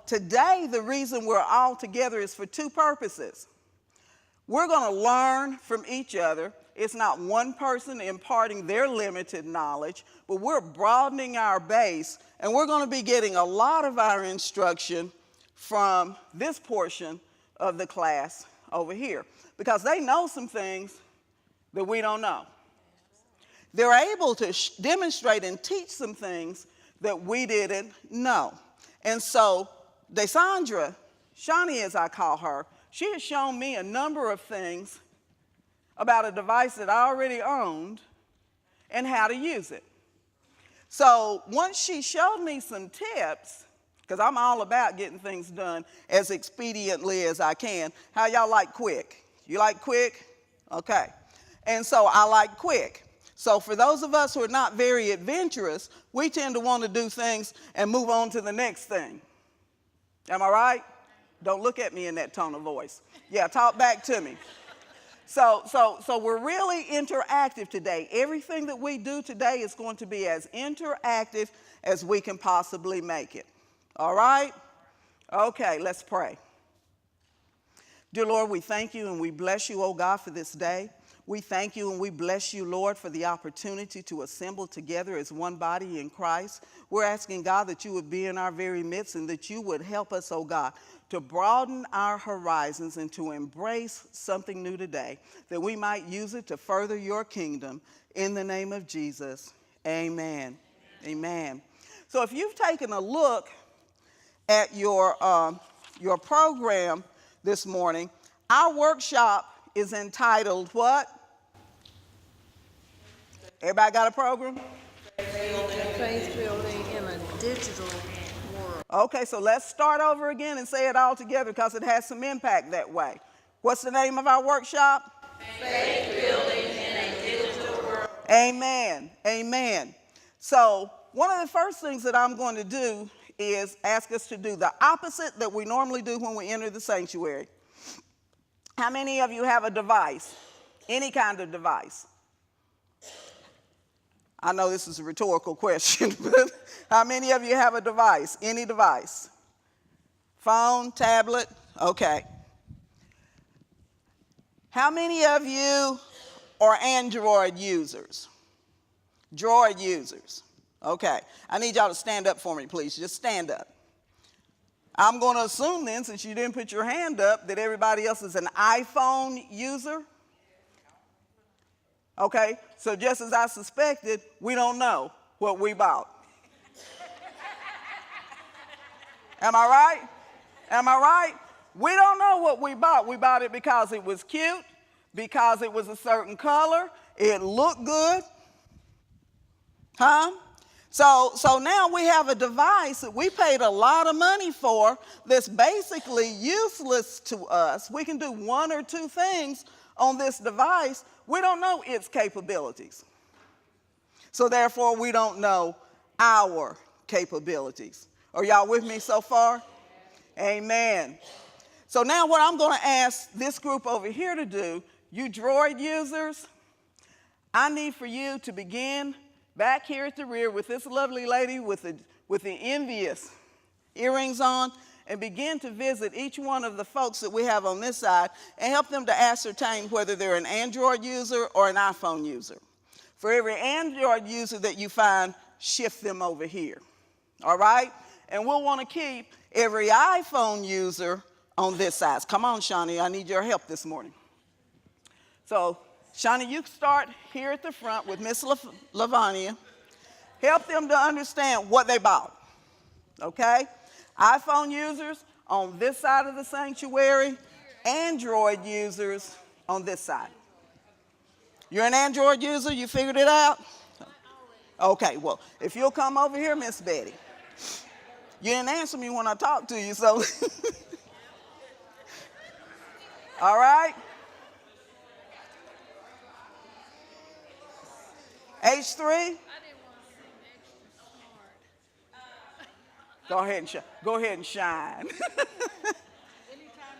today, the reason we're all together is for two purposes. We're going to learn from each other. It's not one person imparting their limited knowledge, but we're broadening our base, and we're going to be getting a lot of our instruction from this portion of the class over here, because they know some things that we don't know. They're able to demonstrate and teach some things that we didn't know. And so, Desandra, Shawnee as I call her, she has shown me a number of things about a device that I already owned and how to use it. So once she showed me some tips, because I'm all about getting things done as expediently as I can. How y'all like quick? You like quick? Okay. And so I like quick. So for those of us who are not very adventurous, we tend to want to do things and move on to the next thing. Am I right? Don't look at me in that tone of voice. Yeah, talk back to me. So we're really interactive today. Everything that we do today is going to be as interactive as we can possibly make it. All right? Okay, let's pray. Dear Lord, we thank you and we bless you, oh God, for this day. We thank you and we bless you, Lord, for the opportunity to assemble together as one body in Christ. We're asking, God, that you would be in our very midst and that you would help us, oh God, to broaden our horizons and to embrace something new today, that we might use it to further your kingdom. In the name of Jesus, amen. Amen. So if you've taken a look at your program this morning, our workshop is entitled what? Everybody got a program? Faith building in a digital world. Okay, so let's start over again and say it all together because it has some impact that way. What's the name of our workshop? Faith building in a digital world. Amen. Amen. So one of the first things that I'm going to do is ask us to do the opposite that we normally do when we enter the sanctuary. How many of you have a device? Any kind of device? I know this is a rhetorical question, but how many of you have a device? Any device? Phone, tablet? Okay. How many of you are Android users? Droid users? Okay. I need y'all to stand up for me, please. Just stand up. I'm going to assume then, since you didn't put your hand up, that everybody else is an iPhone user. Okay, so just as I suspected, we don't know what we bought. Am I right? Am I right? We don't know what we bought. We bought it because it was cute, because it was a certain color, it looked good. Huh? So now we have a device that we paid a lot of money for that's basically useless to us. We can do one or two things on this device. We don't know its capabilities. So therefore, we don't know our capabilities. Are y'all with me so far? Amen. So now what I'm going to ask this group over here to do, you Droid users, I need for you to begin back here at the rear with this lovely lady with the envious earrings on, and begin to visit each one of the folks that we have on this side and help them to ascertain whether they're an Android user or an iPhone user. For every Android user that you find, shift them over here. All right? And we'll want to keep every iPhone user on this side. Come on, Shawnee, I need your help this morning. So, Shawnee, you start here at the front with Miss Lavania. Help them to understand what they bought, okay? iPhone users on this side of the sanctuary, Android users on this side. You're an Android user? You figured it out? Okay, well, if you'll come over here, Miss Betty. You didn't answer me when I talked to you, so. All right? H3? Go ahead and shine. Go ahead and shine. Anytime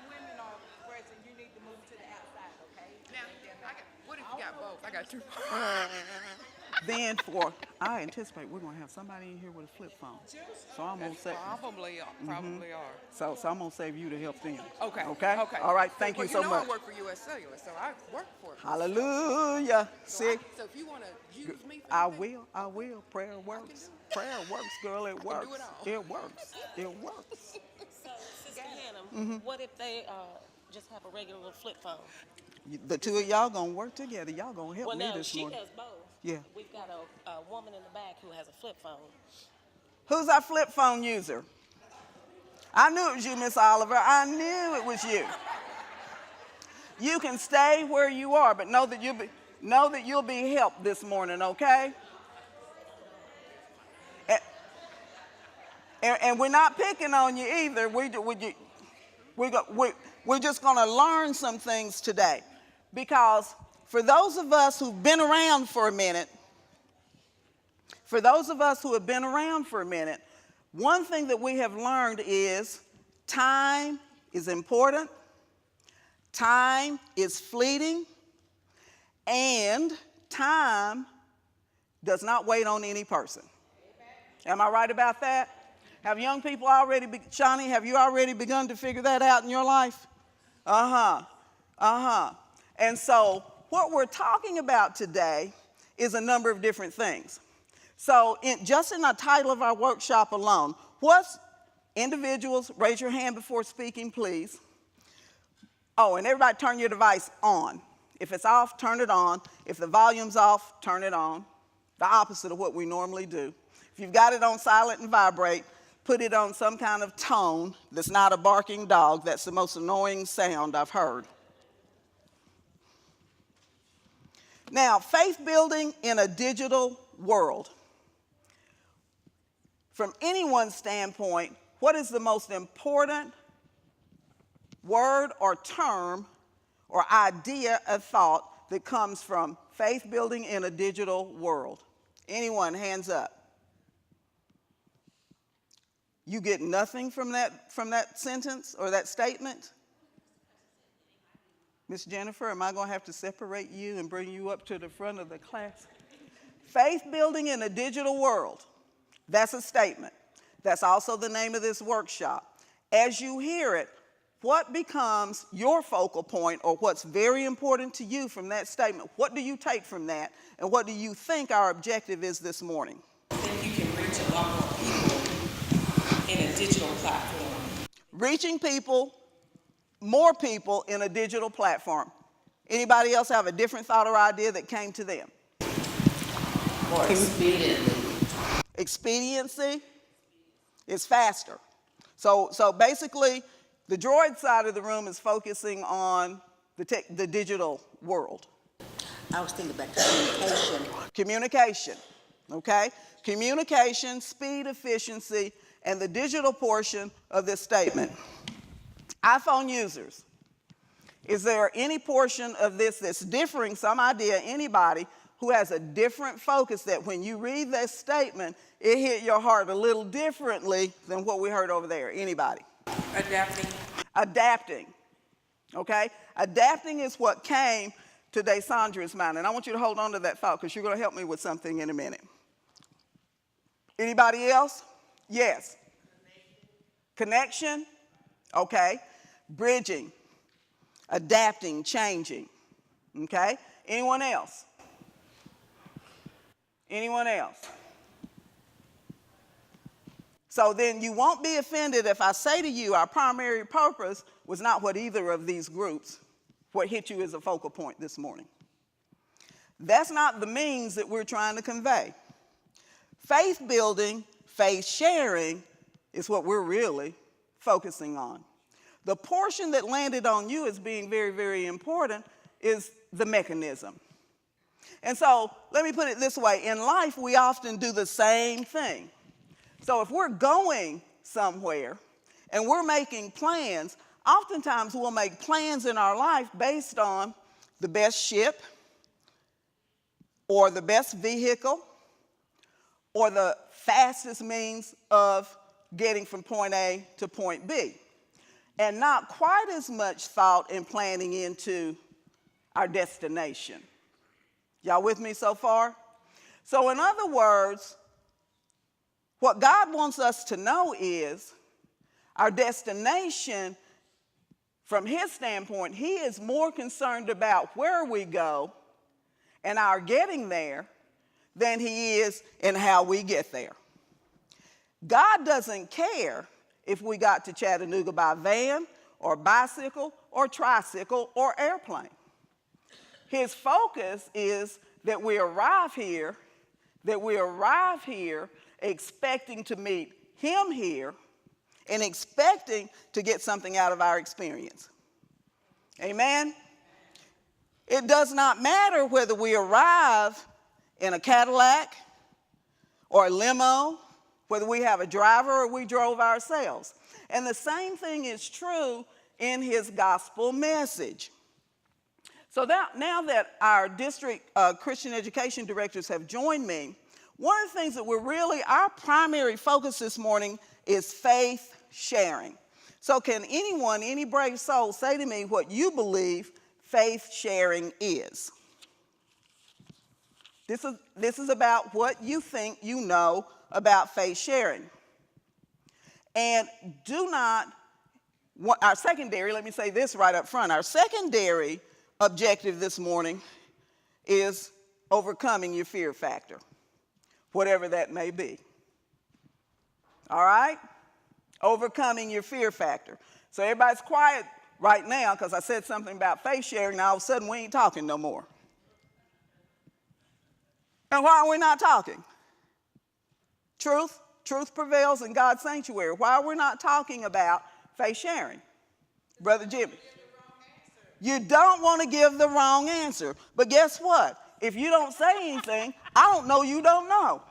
women are present, you need to move to the outside, okay? Now, what if you got both? I got two. Then I anticipate we're going to have somebody in here with a flip phone. So I'm going to say, Probably are. so I'm going to save you to help them. Okay. Okay? Okay. All right, thank you Well, so you know much. I work for U.S. Cellular, so I work for it. Hallelujah. See? So if you want to use me for I anything, will. Prayer works. Prayer works, girl. It works. do it all. It works. It works. So, Sister Hannum, what if they just have a regular little flip phone? The two of y'all gonna work together. Y'all gonna help Well, me no, this she morning. does both. Yeah. We've got a woman in the back who has a flip phone. Who's our flip phone user? I knew it was you, Miss Oliver. I knew it was you. You can stay where you are, but know that you'll be helped this morning, okay? And we're not picking on you either. We're just going to learn some things today. Because for those of us who've been around for a minute, one thing that we have learned is time is important, time is fleeting, and time does not wait on any person. Am I right about that? Have young people Shawnee, have you already begun to figure that out in your life? And so what we're talking about today is a number of different things. So just in the title of our workshop alone, individuals, raise your hand before speaking, please. Oh, and everybody turn your device on. If it's off, turn it on. If the volume's off, turn it on. The opposite of what we normally do. If you've got it on silent and vibrate, put it on some kind of tone that's not a barking dog. That's the most annoying sound I've heard. Now, faith building in a digital world. From anyone's standpoint, what is the most important word or term or idea of thought that comes from faith building in a digital world? Anyone, hands up. You get nothing from that sentence or that statement? Miss Jennifer, am I going to have to separate you and bring you up to the front of the class? Faith building in a digital world. That's a statement. That's also the name of this workshop. As you hear it, what becomes your focal point or what's very important to you from that statement? What do you take from that? And what do you think our objective is this morning? I think you can reach a lot more people in a digital platform. Reaching more people in a digital platform. Anybody else have a different thought or idea that came to them? More expediently. Expediency is faster. So basically, the droid side of the room is focusing on the digital world. I was thinking about communication. Communication, okay? Communication, speed, efficiency, and the digital portion of this statement. iPhone users, is there any portion of this that's differing, some idea, anybody who has a different focus that when you read this statement, it hit your heart a little differently than what we heard over there? Anybody? Adapting, okay? Adapting is what came to Desandra's mind, and I want you to hold on to that thought because you're going to help me with something in a minute. Anybody else? Yes. Connection, okay. Bridging, adapting, changing, okay? Anyone else? Anyone else? So then you won't be offended if I say to you our primary purpose was not what either of these groups, what hit you as a focal point this morning. That's not the means that we're trying to convey. Faith building, faith sharing is what we're really focusing on. The portion that landed on you as being very, very important is the mechanism. And so let me put it this way. In life, we often do the same thing. So if we're going somewhere and we're making plans, oftentimes we'll make plans in our life based on the best ship or the best vehicle or the fastest means of getting from point A to point B. And not quite as much thought in planning into our destination. Y'all with me so far? So in other words, what God wants us to know is our destination from his standpoint. He is more concerned about where we go and our getting there than he is in how we get there. God doesn't care if we got to Chattanooga by van or bicycle or tricycle or airplane. His focus is that we arrive here expecting to meet him here and expecting to get something out of our experience. Amen? It does not matter whether we arrive in a Cadillac or a limo, whether we have a driver or we drove ourselves. And the same thing is true in his gospel message. So now that our district Christian education directors have joined me, one of the things that our primary focus this morning is faith sharing. So can anyone, any brave soul, say to me what you believe faith sharing is? This is about what you think you know about faith sharing. And our secondary, let me say this right up front, our secondary objective this morning is overcoming your fear factor, whatever that may be. All right? Overcoming your fear factor. So everybody's quiet right now because I said something about faith sharing. Now all of a sudden we ain't talking no more. And why are we not talking? Truth prevails in God's sanctuary. Why are we not talking about faith sharing? Brother Jimmy. You don't want to give the wrong answer. But guess what? If you don't say anything, I don't know you don't know.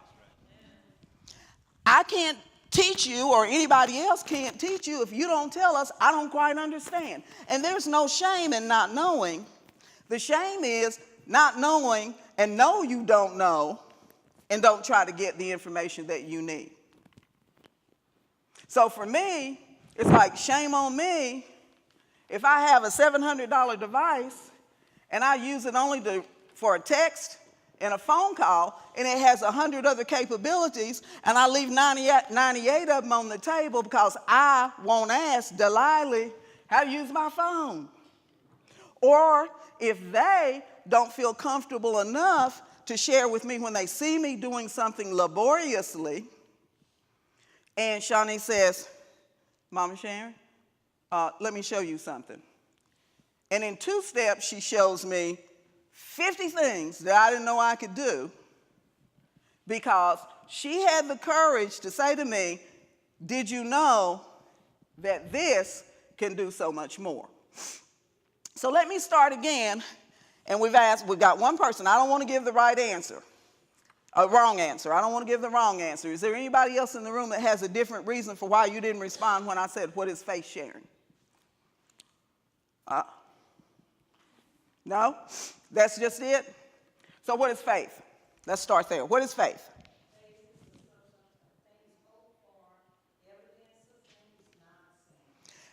I can't teach you, or anybody else can't teach you. If you don't tell us, I don't quite understand. And there's no shame in not knowing. The shame is not knowing and know you don't know and don't try to get the information that you need. So for me, it's like shame on me if I have a $700 device and I use it only for a text and a phone call, and it has 100 other capabilities, and I leave 98 of them on the table because I won't ask Delilah how to use my phone. Or if they don't feel comfortable enough to share with me when they see me doing something laboriously, and Shawnee says, Mama Sharon, let me show you something. And in 2 steps, she shows me 50 things that I didn't know I could do because she had the courage to say to me, did you know that this can do so much more? So let me start again. And we've got one person. I don't want to give the right answer, a wrong answer. I don't want to give the wrong answer. Is there anybody else in the room that has a different reason for why you didn't respond when I said, what is faith sharing? No? That's just it? So what is faith? Let's start there. What is faith?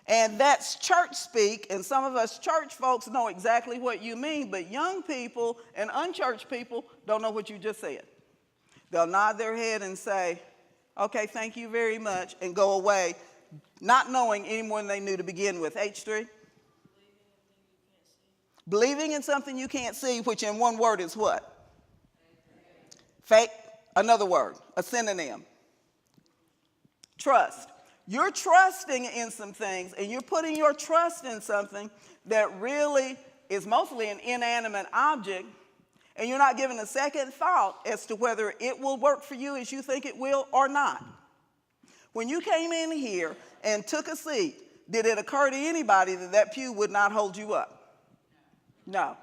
And that's church speak, and some of us church folks know exactly what you mean, but young people and unchurched people don't know what you just said. They'll nod their head and say, okay, thank you very much, and go away, not knowing any more than they knew to begin with. H3? Believing in something you can't see, which in one word is what? Faith. Another word, a synonym. Trust. You're trusting in some things, and you're putting your trust in something that really is mostly an inanimate object, and you're not giving a second thought as to whether it will work for you as you think it will or not. When you came in here and took a seat, did it occur to anybody that that pew would not hold you up? No.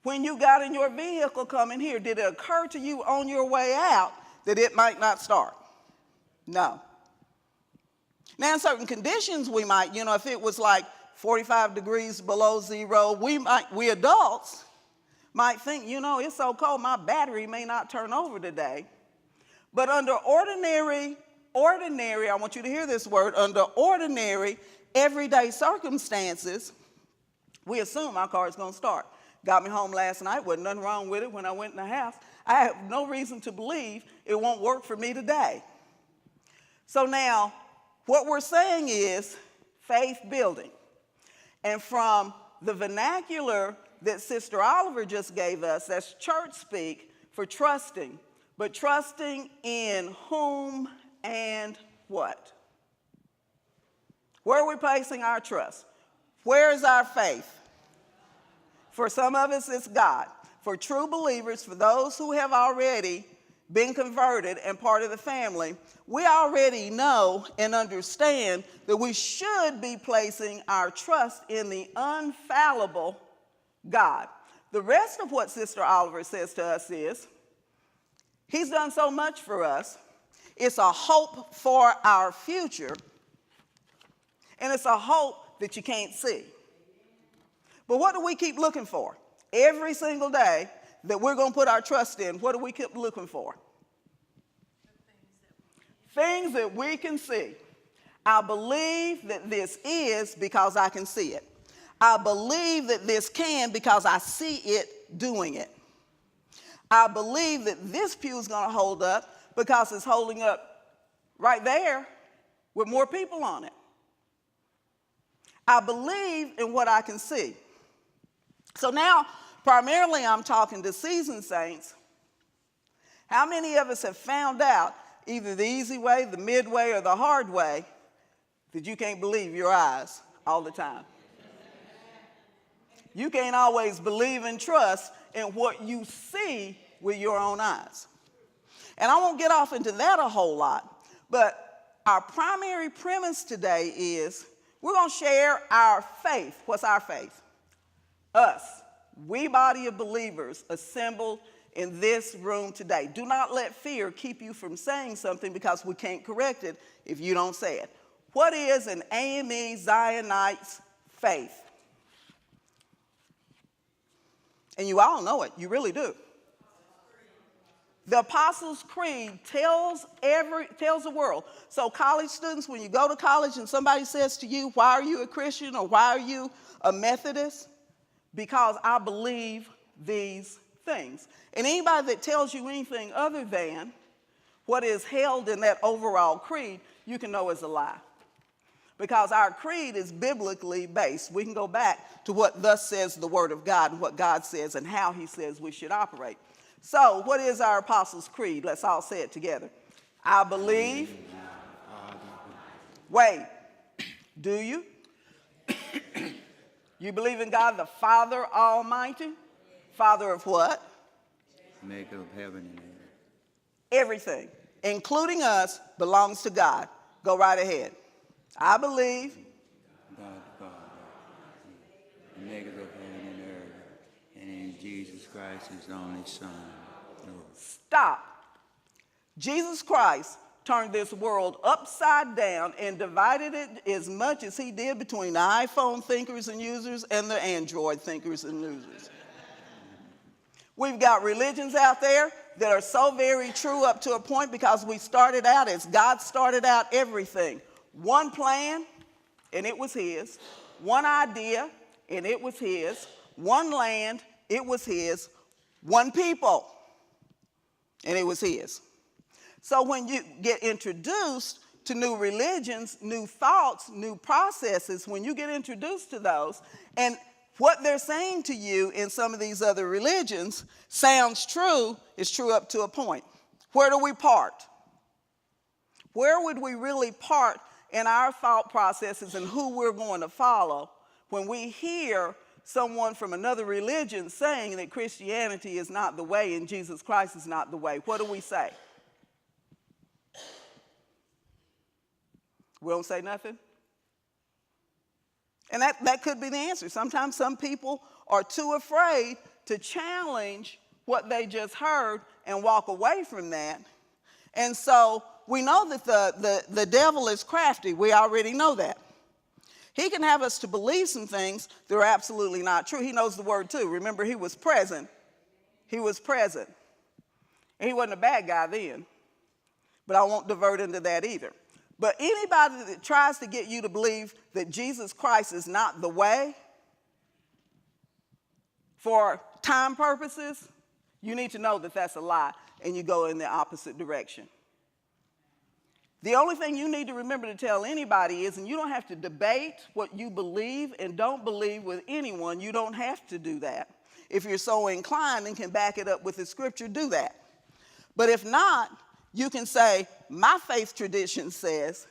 When you got in your vehicle coming here, did it occur to you on your way out that it might not start? No. Now, in certain conditions, we might, if it was like 45 degrees below zero, we adults might think, it's so cold, my battery may not turn over today. But under ordinary, I want you to hear this word, under ordinary, everyday circumstances, we assume our car is going to start. Got me home last night, wasn't nothing wrong with it when I went in the house. I have no reason to believe it won't work for me today. So now, what we're saying is faith building. And from the vernacular that Sister Oliver just gave us, that's church speak for trusting. But trusting in whom and what? Where are we placing our trust? Where is our faith? For some of us, it's God. For true believers, for those who have already been converted and part of the family, we already know and understand that we should be placing our trust in the infallible God. The rest of what Sister Oliver says to us is, He's done so much for us. It's a hope for our future, and it's a hope that you can't see. But what do we keep looking for? Every single day that we're going to put our trust in, what do we keep looking for? Things that we can see. I believe that this is because I can see it. I believe that this can because I see it doing it. I believe that this pew is going to hold up because it's holding up right there with more people on it. I believe in what I can see. So now, primarily I'm talking to seasoned saints. How many of us have found out, either the easy way, the midway, or the hard way, that you can't believe your eyes all the time? You can't always believe and trust in what you see with your own eyes. And I won't get off into that a whole lot, but our primary premise today is we're going to share our faith. What's our faith? Us, we body of believers assembled in this room today. Do not let fear keep you from saying something because we can't correct it if you don't say it. What is an AMEZ Zionite's faith? And you all know it, you really do. The Apostles' Creed tells the world. So college students, when you go to college and somebody says to you, why are you a Christian or why are you a Methodist? Because I believe these things. And anybody that tells you anything other than what is held in that overall creed, you can know is a lie. Because our creed is biblically based. We can go back to what thus says the Word of God and what God says and how He says we should operate. So, what is our Apostles' Creed? Let's all say it together. I believe. Wait, do you? You believe in God the Father Almighty? Father of what? Maker of heaven and earth. Everything, including us, belongs to God. Go right ahead. I believe. God the Father, the maker of heaven and earth, and in Jesus Christ, His only Son. Lord. Stop. Jesus Christ turned this world upside down and divided it as much as He did between the iPhone thinkers and users and the Android thinkers and users. We've got religions out there that are so very true up to a point because we started out as God started out everything. One plan, and it was His. One idea, and it was His. One land, it was His. One people, and it was His. So when you get introduced to new religions, new thoughts, new processes, when you get introduced to those, and what they're saying to you in some of these other religions sounds true, is true up to a point. Where do we part? Where would we really part in our thought processes and who we're going to follow when we hear someone from another religion saying that Christianity is not the way and Jesus Christ is not the way? What do we say? We don't say nothing? And that could be the answer. Sometimes some people are too afraid to challenge what they just heard and walk away from that. And so we know that the devil is crafty. We already know that. He can have us to believe some things that are absolutely not true. He knows the word too. Remember, He was present. He was present. And He wasn't a bad guy then. But I won't divert into that either. But anybody that tries to get you to believe that Jesus Christ is not the way for time purposes, You need to know that that's a lie, and you go in the opposite direction. The only thing you need to remember to tell anybody is, and you don't have to debate what you believe and don't believe with anyone, you don't have to do that. If you're so inclined and can back it up with the scripture, do that. But if not, you can say, my faith tradition says,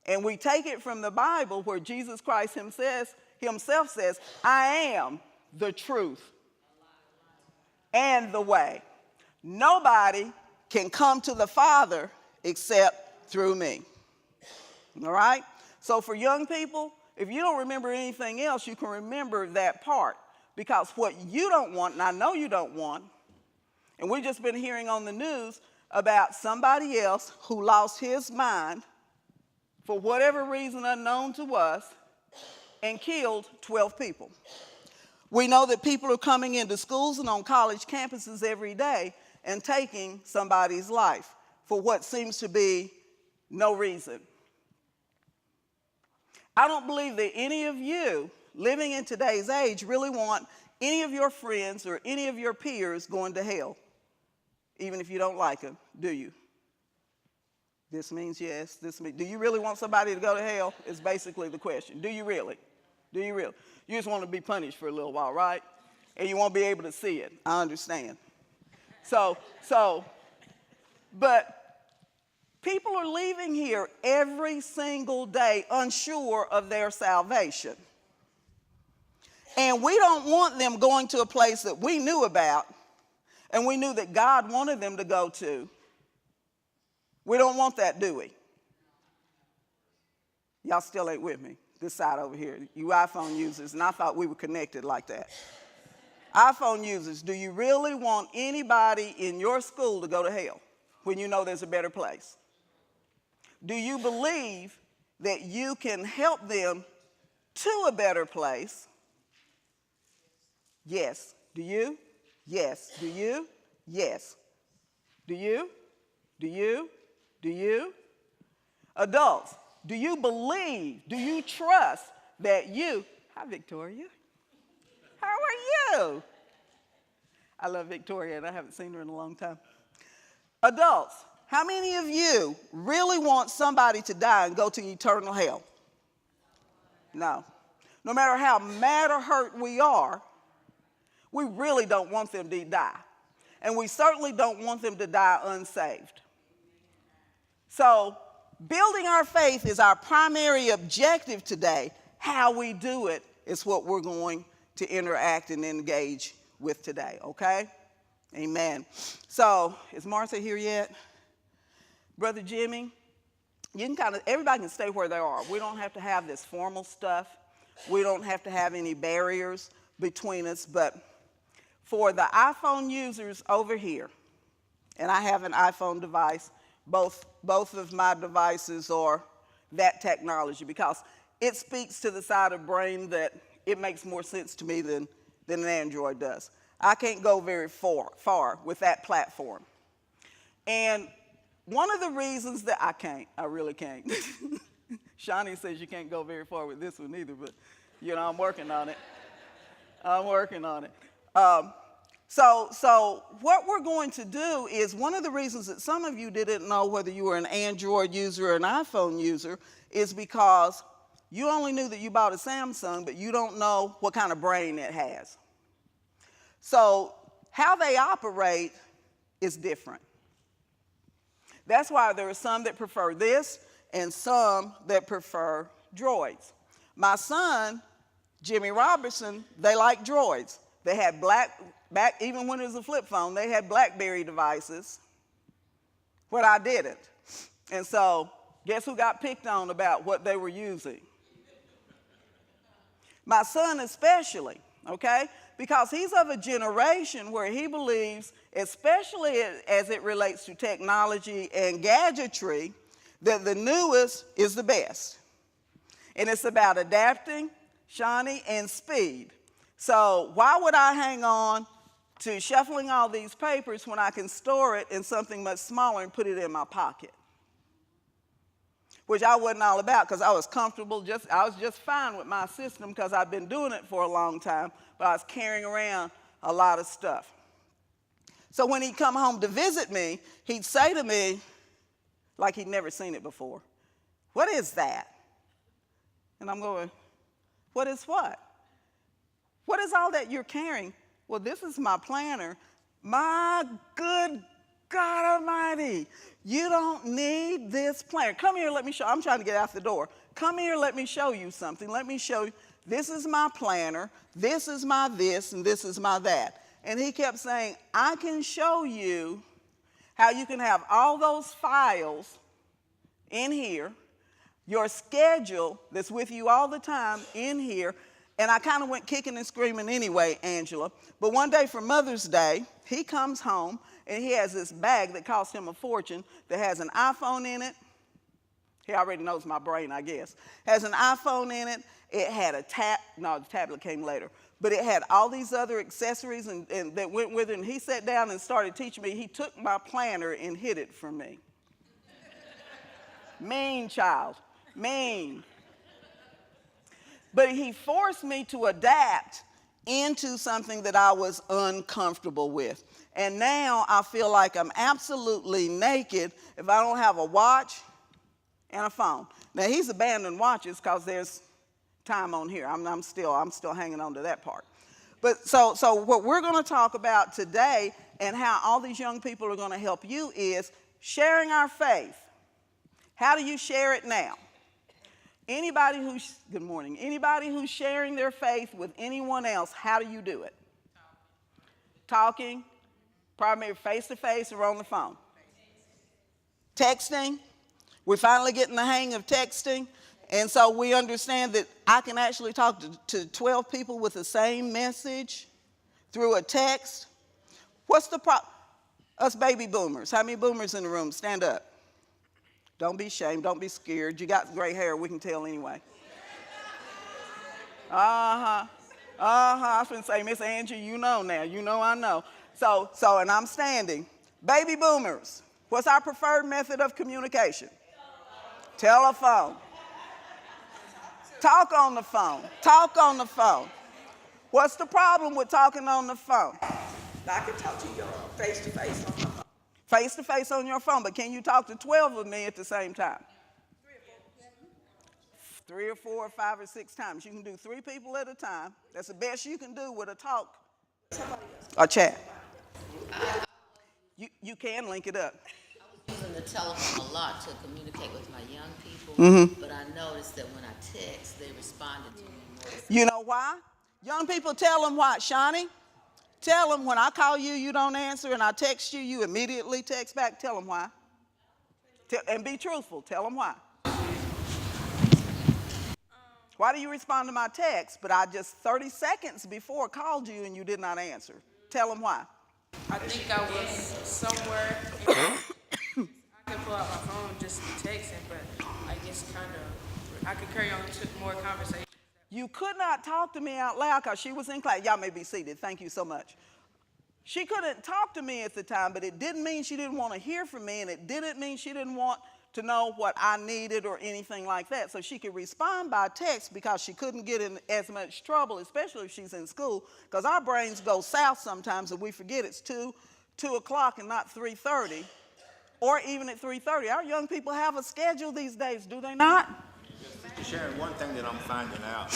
and we take it from the Bible where Jesus Christ himself says, I am the truth and the way. Nobody can come to the Father except through me. All right? So for young people, if you don't remember anything else, you can remember that part. Because what you don't want, and I know you don't want, and we've just been hearing on the news about somebody else who lost his mind for whatever reason unknown to us and killed 12 people. We know that people are coming into schools and on college campuses every day and taking somebody's life for what seems to be no reason. I don't believe that any of you living in today's age really want any of your friends or any of your peers going to hell, even if you don't like them, do you? This means yes. Do you really want somebody to go to hell? Is basically the question. Do you really? Do you really? You just want to be punished for a little while, right? And you won't be able to see it. I understand. But people are leaving here every single day unsure of their salvation. And we don't want them going to a place that we knew about and we knew that God wanted them to go to. We don't want that, do we? Y'all still ain't with me. This side over here, you iPhone users, and I thought we were connected like that. iPhone users, do you really want anybody in your school to go to hell when you know there's a better place? Do you believe that you can help them to a better place? Yes. Do you? Yes. Do you? Yes. Do you? Do you? Do you? Adults, do you believe, do you trust that you, hi Victoria, how are you? I love Victoria and I haven't seen her in a long time. Adults, how many of you really want somebody to die and go to eternal hell? No. No matter how mad or hurt we are, we really don't want them to die. And we certainly don't want them to die unsaved. So, building our faith is our primary objective today. How we do it is what we're going to interact and engage with today, okay? Amen. So, is Martha here yet? Brother Jimmy, you can everybody can stay where they are. We don't have to have this formal stuff. We don't have to have any barriers between us, but for the iPhone users over here, and I have an iPhone device, both of my devices are that technology because it speaks to the side of brain that it makes more sense to me than an Android does. I can't go very far with that platform. And one of the reasons that I really can't. Shawnee says you can't go very far with this one either, but I'm working on it. So what we're going to do is one of the reasons that some of you didn't know whether you were an Android user or an iPhone user is because you only knew that you bought a Samsung, but you don't know what kind of brain it has. So how they operate is different. That's why there are some that prefer this and some that prefer droids. My son, Jimmy Robertson, they like droids. They had back even when it was a flip phone, they had BlackBerry devices, but I didn't. And so guess who got picked on about what they were using? My son especially, okay? Because he's of a generation where he believes, especially as it relates to technology and gadgetry, that the newest is the best. And it's about adapting, Shawnee, and speed. So why would I hang on to shuffling all these papers when I can store it in something much smaller and put it in my pocket? Which I wasn't all about because I was comfortable, I was just fine with my system because I've been doing it for a long time, but I was carrying around a lot of stuff. So when he'd come home to visit me, he'd say to me, like he'd never seen it before, "What is that?" And I'm going, "What is what? What is all that you're carrying?" "Well, this is my planner." My good God Almighty, you don't need this planner. Come here, let me show. I'm trying to get out the door. Come here, let me show you something. Let me show you. This is my planner. This is my this, and this is my that. And he kept saying, "I can show you how you can have all those files in here, your schedule that's with you all the time in here." And I kind of went kicking and screaming anyway, Angela. But one day for Mother's Day, he comes home and he has this bag that cost him a fortune that has an iPhone in it. He already knows my brain, I guess. Has an iPhone in it. It had a no, the tablet came later. But it had all these other accessories and that went with it. And he sat down and started teaching me. He took my planner and hid it from me. Mean child, mean. But he forced me to adapt into something that I was uncomfortable with. And now I feel like I'm absolutely naked if I don't have a watch and a phone. Now he's abandoned watches because there's time on here. I'm still hanging on to that part. But so what we're going to talk about today and how all these young people are going to help you is sharing our faith. How do you share it now? Good morning. Anybody who's sharing their faith with anyone else, how do you do it? Talking, probably face-to-face or on the phone. Texting. We're finally getting the hang of texting. And so we understand that I can actually talk to 12 people with the same message through a text. What's the problem? Us baby boomers. How many boomers in the room? Stand up. Don't be ashamed. Don't be scared. You got gray hair. We can tell anyway. I was going to say, Miss Angie, you know now. You know I know. So, and I'm standing. Baby boomers. What's our preferred method of communication? Telephone. Talk on the phone. Talk on the phone. What's the problem with talking on the phone? I can talk to you face-to-face on my phone. Face-to-face on your phone, but can you talk to 12 of me at the same time? 3 or 4 or 5 or 6 times. You can do 3 people at a time. That's the best you can do with a talk or chat. You can link it up. I was using the telephone a lot to communicate with my young people, but I noticed that when I text, they responded to me more. You know why? Young people, tell them what, Shawnee? Tell them when I call you, you don't answer, and I text you, you immediately text back. Tell them why. And be truthful. Tell them why. Why do you respond to my text, but I just 30 seconds before called you and you did not answer? Tell them why. I think I was somewhere. I could pull out my phone just texting, but I just I could carry on to more conversation. You could not talk to me out loud because she was in class. Y'all may be seated. Thank you so much. She couldn't talk to me at the time, but it didn't mean she didn't want to hear from me, and it didn't mean she didn't want to know what I needed or anything like that. So she could respond by text because she couldn't get in as much trouble, especially if she's in school, because our brains go south sometimes and we forget it's 2 o'clock and not 3:30, or even at 3:30. Our young people have a schedule these days, do they not? Sharon, one thing that I'm finding out,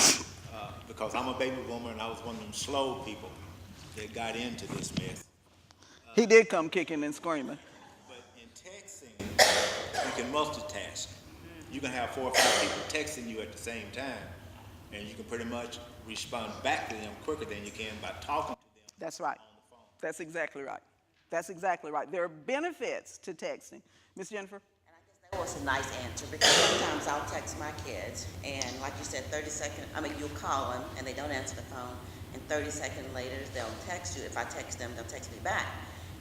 because I'm a baby boomer and I was one of them slow people that got into this mess. He did come kicking and screaming. But in texting, you can multitask. You can have 4 or 5 people texting you at the same time, and you can pretty much respond back to them quicker than you can by talking to them. That's right. On the phone. That's exactly right. That's exactly right. There are benefits to texting. Miss Jennifer? That was a nice answer, because sometimes I'll text my kids, and like you said, you'll call them and they don't answer the phone, and 30 seconds later they'll text you. If I text them, they'll text me back.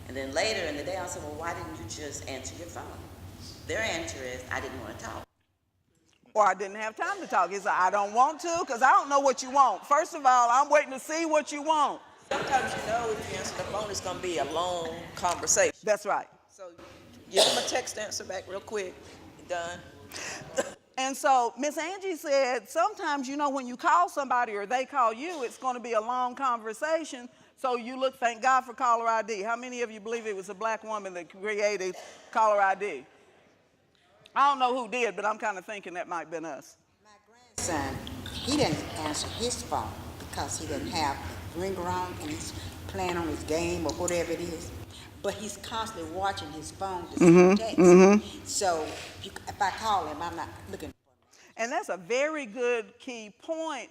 And then later in the day I'll say, well, why didn't you just answer your phone? Their answer is, I didn't want to talk. Or I didn't have time to talk. He said, I don't want to because I don't know what you want. First of all, I'm waiting to see what you want. Sometimes you know if you answer the phone, it's going to be a long conversation. That's right. So give them a text answer back real quick. You're done. And so Miss Angie said, sometimes, when you call somebody or they call you, it's going to be a long conversation So you look, thank God for caller ID. How many of you believe it was a black woman that created caller ID? I don't know who did, but I'm kind of thinking that might have been us. My grandson, he didn't answer his phone because he didn't have the ringer on and he's playing on his game or whatever it is. But he's constantly watching his phone to send text. So if I call him, I'm not looking for him. And that's a very good key point,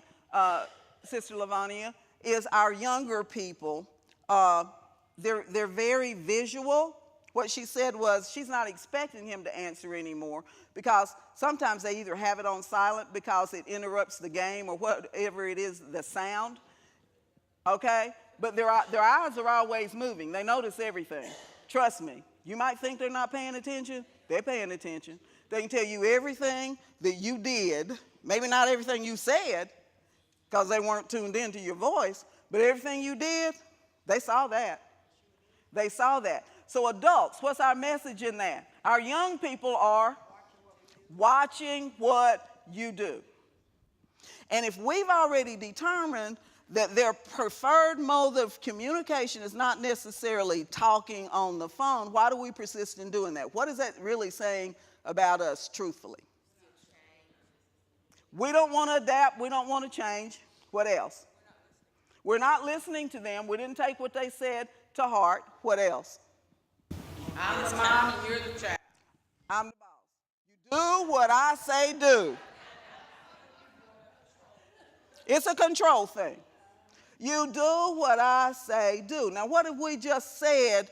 Sister Lavania, is our younger people, they're very visual. What she said was she's not expecting him to answer anymore because sometimes they either have it on silent because it interrupts the game or whatever it is, the sound, okay? But their eyes are always moving. They notice everything. Trust me. You might think they're not paying attention. They're paying attention. They can tell you everything that you did, maybe not everything you said because they weren't tuned into your voice, but everything you did, they saw that. They saw that. So adults, what's our message in that? Our young people are watching what you do. And if we've already determined that their preferred mode of communication is not necessarily talking on the phone, why do we persist in doing that? What is that really saying about us truthfully? We don't want to adapt. We don't want to change. What else? We're not listening to them. We didn't take what they said to heart. What else? I'm the mom and you're the child. I'm the boss. You do what I say do. It's a control thing. You do what I say do. Now, what have we just said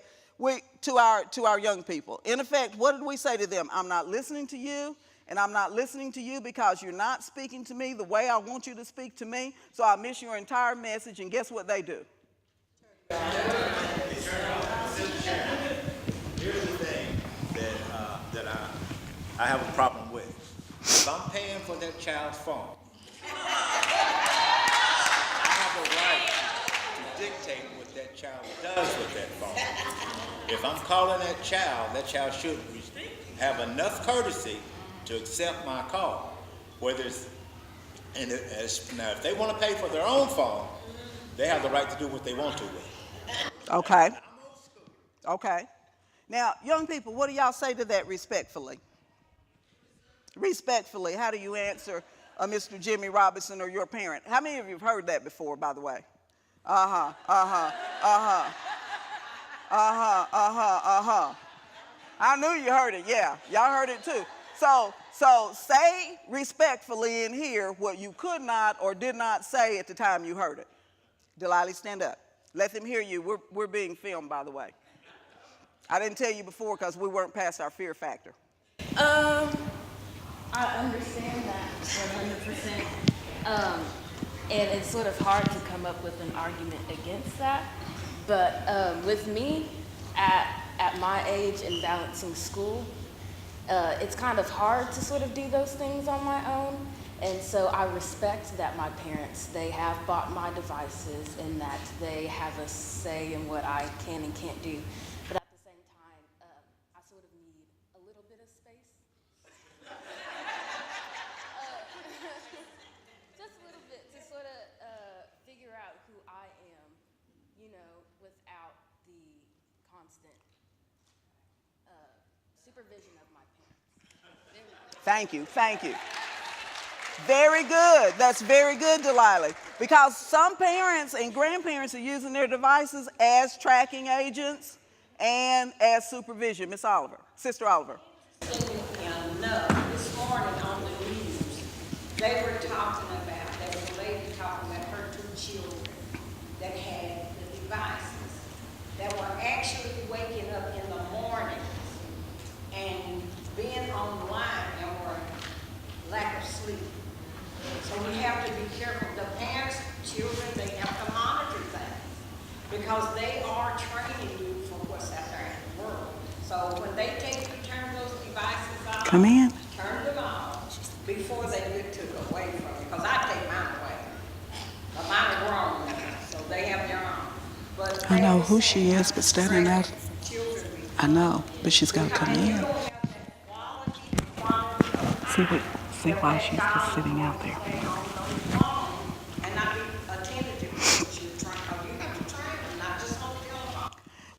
to our young people? In effect, what did we say to them? I'm not listening to you, and I'm not listening to you because you're not speaking to me the way I want you to speak to me, so I miss your entire message, and guess what they do? Here's the thing that I have a problem with. If I'm paying for that child's phone, I have a right to dictate what that child does with that phone. If I'm calling that child should have enough courtesy to accept my call. Whether it's, now if they want to pay for their own phone, they have the right to do what they want to with it. Okay. Okay. Now, young people, what do y'all say to that respectfully? Respectfully, how do you answer Mr. Jimmy Robinson or your parent? How many of you have heard that before, by the way? Uh-huh, uh-huh, uh-huh. Uh-huh, uh-huh, uh-huh. I knew you heard it, yeah. Y'all heard it too. So say respectfully in here what you could not or did not say at the time you heard it. Delilah, stand up. Let them hear you. We're being filmed, by the way. I didn't tell you before because we weren't past our fear factor. I understand that 100%. And it's sort of hard to come up with an argument against that. But with me, at my age and balancing school, it's kind of hard to sort of do those things on my own. And so I respect that my parents, they have bought my devices and that they have a say in what I can and can't do. But at the same time, I sort of need a little bit of space. Just a little bit to sort of figure out who I am, you know, without the constant supervision of my parents. Thank you, thank you. Very good. That's very good, Delilah. Because some parents and grandparents are using their devices as tracking agents and as supervision. Miss Oliver, Sister Oliver. No, this morning on the news, they were talking about, there was a lady talking about her 2 children that had the devices that were actually waking up in the morning and being online and were lack of sleep. So we have to be careful. The parents, children, they have to monitor things because they are training you for what's out there in the world. So when they take you to turn those devices off, turn them off before they get took away from you. Because I take mine away. But mine are grown now, so they have their own. But I know who she is, but standing out. I know, but she's got to come in. See why she's just sitting out there. And not be attentive to what you're trying. You have to train them.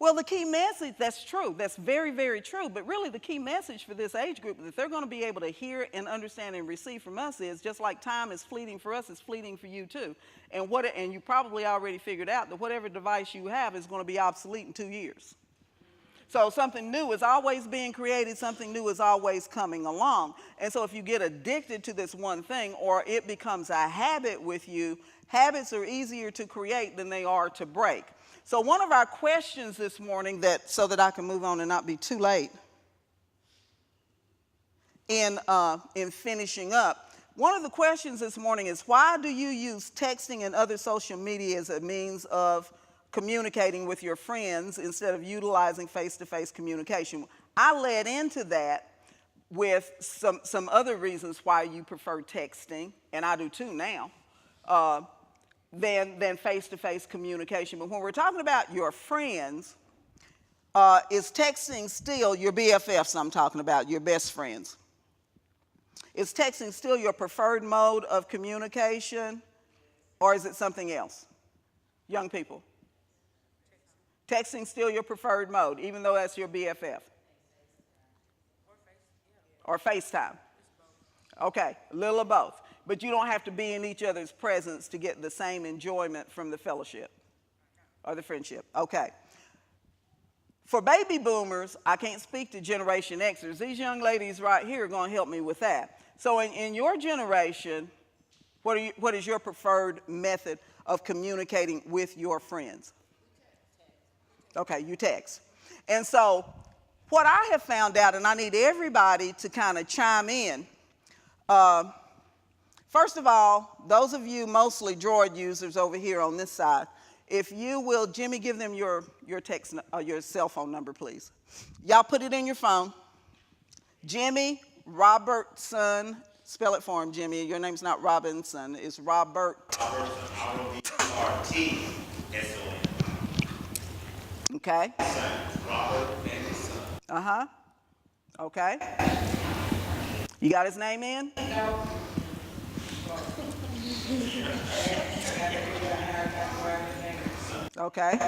Well, the key message, that's true. That's very, very true. But really the key message for this age group that they're going to be able to hear and understand and receive from us is just like time is fleeting for us, it's fleeting for you too. And you probably already figured out that whatever device you have is going to be obsolete in 2 years. So something new is always being created, something new is always coming along. And so if you get addicted to this one thing or it becomes a habit with you, habits are easier to create than they are to break. So one of our questions this morning, so that I can move on and not be too late in finishing up, one of the questions this morning is, why do you use texting and other social media as a means of communicating with your friends instead of utilizing face-to-face communication? I led into that with some other reasons why you prefer texting, and I do too now, than face-to-face communication. But when we're talking about your friends, is texting still your BFFs I'm talking about, your best friends? Is texting still your preferred mode of communication, or is it something else? Young people. Texting still your preferred mode, even though that's your BFF? Or FaceTime? Okay, a little of both. But you don't have to be in each other's presence to get the same enjoyment from the fellowship or the friendship. Okay. For baby boomers, I can't speak to Generation Xers. These young ladies right here are going to help me with that. So in your generation, what is your preferred method of communicating with your friends? Okay, you text. And so what I have found out, and I need everybody to kind of chime in, first of all, those of you mostly Droid users over here on this side, if you will, Jimmy, give them your cell phone number, please. Y'all put it in your phone. Jimmy Robertson, spell it for him, Jimmy. Your name's not Robinson, it's Robert. R-O-B-R-T-S-O-N. Okay. Son, Robert and son. Uh-huh. Okay. You got his name in? No. Okay.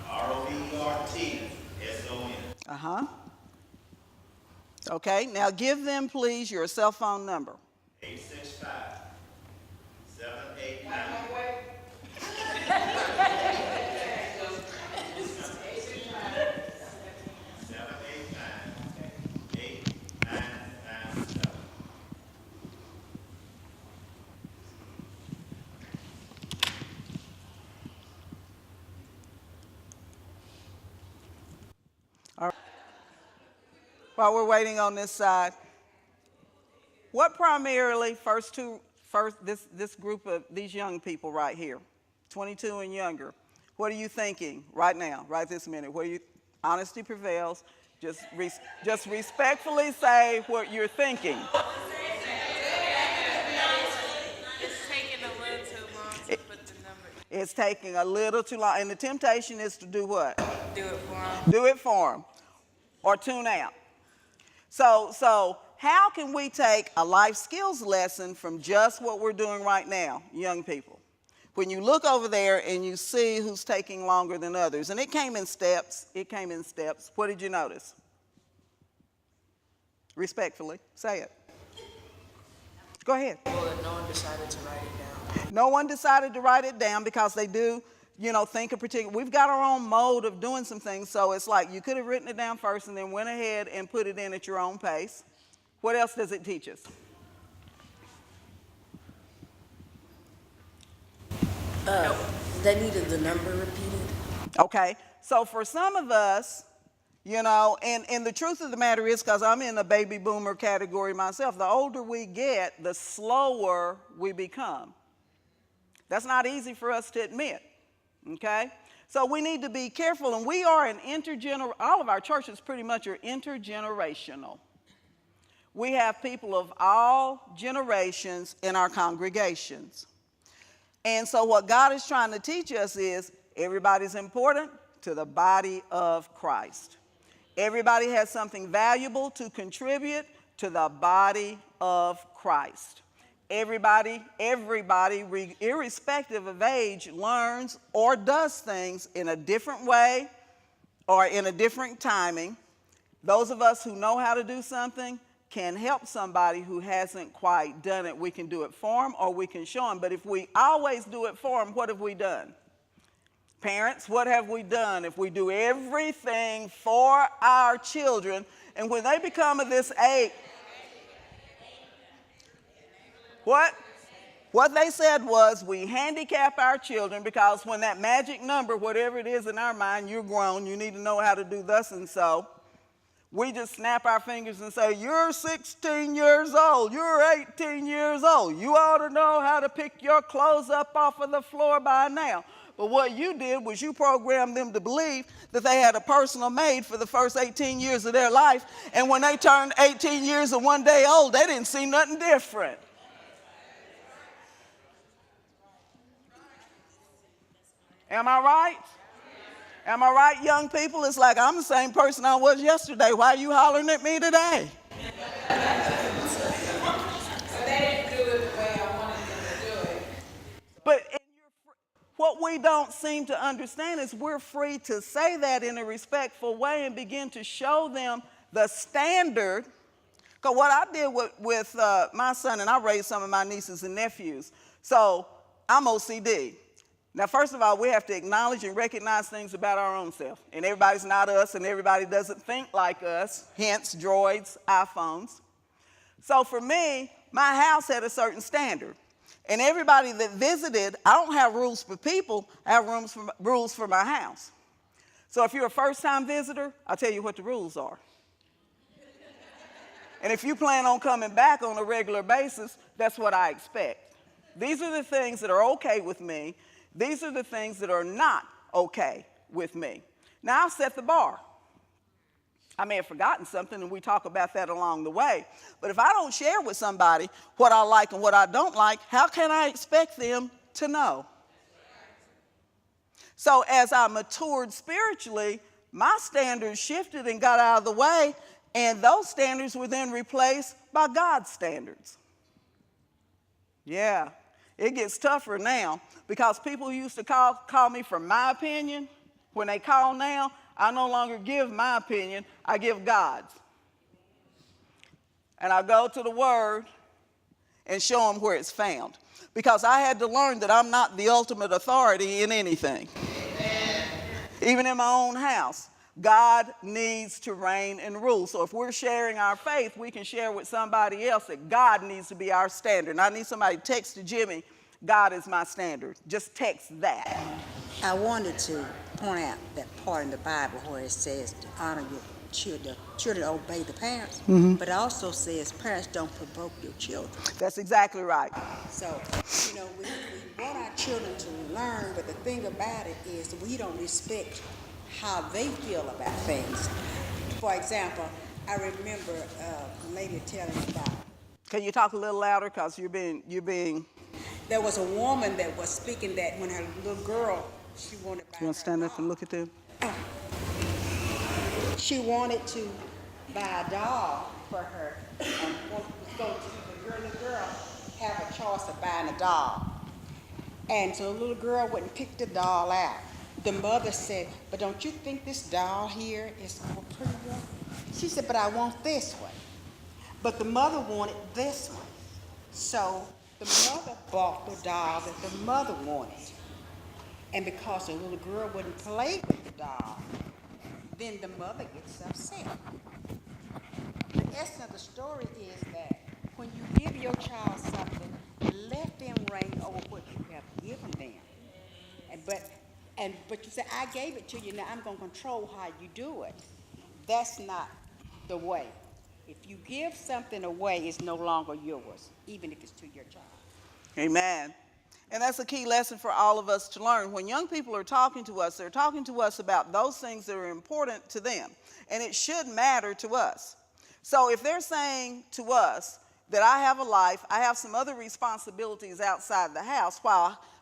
R-O-B-E-R-T-S-O-N. Uh-huh. Okay, now give them, please, your cell phone number. 865-789. All right. While we're waiting on this side, what primarily, this group of these young people right here, 22 and younger, what are you thinking right now, right this minute? Honesty prevails. Just respectfully say what you're thinking. It's taking a little too long to put the number. It's taking a little too long, and the temptation is to do what? Do it for them. Do it for them, or tune out. So how can we take a life skills lesson from just what we're doing right now, young people? When you look over there and you see who's taking longer than others, and it came in steps, what did you notice? Respectfully, say it. Go ahead. Well, no one decided to write it down. No one decided to write it down because they do, think a particular, we've got our own mode of doing some things, so it's like you could have written it down first and then went ahead and put it in at your own pace. What else does it teach us? They needed the number repeated. Okay, so for some of us, and the truth of the matter is, because I'm in the baby boomer category myself, the older we get, the slower we become. That's not easy for us to admit, okay? So we need to be careful, and we are all of our churches pretty much are intergenerational. We have people of all generations in our congregations. And so what God is trying to teach us is everybody's important to the body of Christ. Everybody has something valuable to contribute to the body of Christ. Everybody, irrespective of age, learns or does things in a different way or in a different timing. Those of us who know how to do something can help somebody who hasn't quite done it. We can do it for them or we can show them. But if we always do it for them, what have we done? Parents, what have we done? If we do everything for our children, and when they become of this age, what they said was we handicap our children because when that magic number, whatever it is in our mind, you're grown, you need to know how to do thus and so, we just snap our fingers and say, you're 16 years old, you're 18 years old, you ought to know how to pick your clothes up off of the floor by now. But what you did was you programmed them to believe that they had a personal maid for the first 18 years of their life, and when they turned 18 years and 1 day old, they didn't see nothing different. Am I right? Am I right, young people? It's like I'm the same person I was yesterday. Why are you hollering at me today? They didn't do it the way I wanted them to do it. But what we don't seem to understand is we're free to say that in a respectful way and begin to show them the standard. Because what I did with my son, and I raised some of my nieces and nephews, so I'm OCD. Now, first of all, we have to acknowledge and recognize things about our own self. And everybody's not us, and everybody doesn't think like us, hence droids, iPhones. So for me, my house had a certain standard. And everybody that visited, I don't have rules for people, I have rules for my house. So if you're a first-time visitor, I'll tell you what the rules are. And if you plan on coming back on a regular basis, that's what I expect. These are the things that are okay with me. These are the things that are not okay with me. Now, I've set the bar. I may have forgotten something, and we talk about that along the way. But if I don't share with somebody what I like and what I don't like, how can I expect them to know? So as I matured spiritually, my standards shifted and got out of the way, and those standards were then replaced by God's standards. Yeah. It gets tougher now because people used to call me for my opinion. When they call now, I no longer give my opinion, I give God's. And I go to the Word and show them where it's found. Because I had to learn that I'm not the ultimate authority in anything. Amen. Even in my own house, God needs to reign and rule. So if we're sharing our faith, we can share with somebody else that God needs to be our standard. And I need somebody to text to Jimmy, God is my standard. Just text that. I wanted to point out that part in the Bible where it says to honor your children, children obey the parents, but it also says parents don't provoke your children. That's exactly right. So, we want our children to learn, but the thing about it is we don't respect how they feel about things. For example, I remember a lady telling me about. Can you talk a little louder, because you're being. There was a woman that was speaking that when her little girl, she wanted to buy. You want to stand up and look at them? She wanted to buy a doll for her, and was going to the little girl have a choice of buying a doll. And so the little girl went and picked the doll out. The mother said, but don't you think this doll here is a pretty one? She said, but I want this one. But the mother wanted this one. So the mother bought the doll that the mother wanted. And because the little girl wouldn't play with the doll, then the mother gets upset. The essence of the story is that when you give your child something, let them reign over what you have given them. But you say, I gave it to you, now I'm going to control how you do it. That's not the way. If you give something away, it's no longer yours, even if it's to your child. Amen. And that's a key lesson for all of us to learn. When young people are talking to us, they're talking to us about those things that are important to them. And it should matter to us. So if they're saying to us that I have a life, I have some other responsibilities outside the house,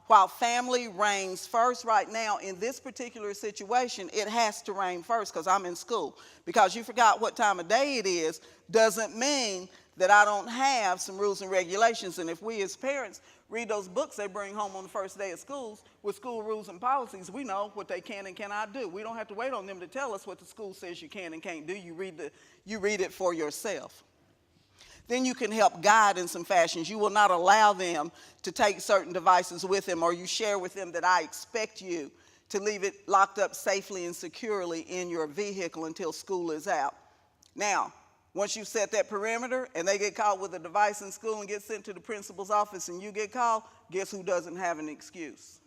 while family reigns first right now in this particular situation, it has to reign first because I'm in school. Because you forgot what time of day it is doesn't mean that I don't have some rules and regulations. And if we as parents read those books they bring home on the first day of schools with school rules and policies, we know what they can and cannot do. We don't have to wait on them to tell us what the school says you can and can't do. You read it for yourself. Then you can help guide in some fashions. You will not allow them to take certain devices with them, or you share with them that I expect you to leave it locked up safely and securely in your vehicle until school is out. Now, once you've set that perimeter and they get caught with a device in school and get sent to the principal's office and you get called, guess who doesn't have an excuse?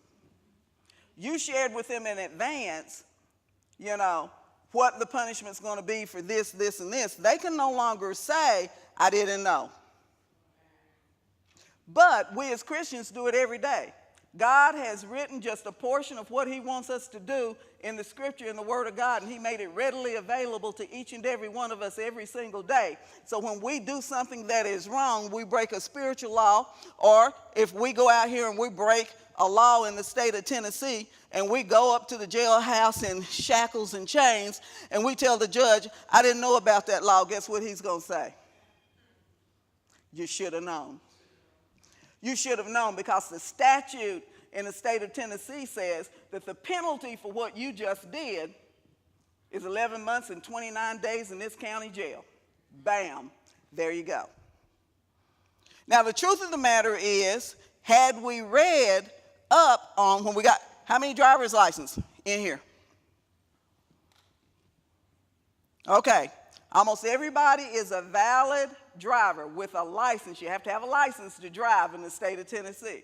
You shared with them in advance, what the punishment's going to be for this, this, and this. They can no longer say, I didn't know. But we as Christians do it every day. God has written just a portion of what he wants us to do in the scripture, in the word of God, and he made it readily available to each and every one of us every single day. So when we do something that is wrong, we break a spiritual law, or if we go out here and we break a law in the state of Tennessee and we go up to the jailhouse in shackles and chains and we tell the judge, I didn't know about that law, guess what he's going to say? You should have known. You should have known, because the statute in the state of Tennessee says that the penalty for what you just did is 11 months and 29 days in this county jail. Bam, there you go. Now, the truth of the matter is, had we read up on when we got, how many driver's licenses in here? Okay, almost everybody is a valid driver with a license. You have to have a license to drive in the state of Tennessee.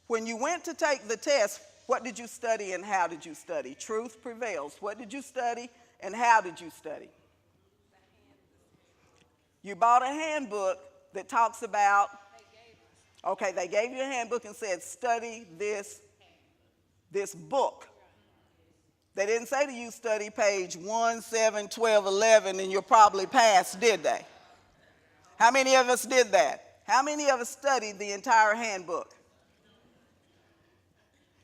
When you went to take the test, what did you study and how did you study? Truth prevails. What did you study and how did you study? You bought a handbook that talks about, okay, they gave you a handbook and said, study this book. They didn't say to you, study page 1, 7, 12, 11, and you'll probably pass, did they? How many of us did that? How many of us studied the entire handbook?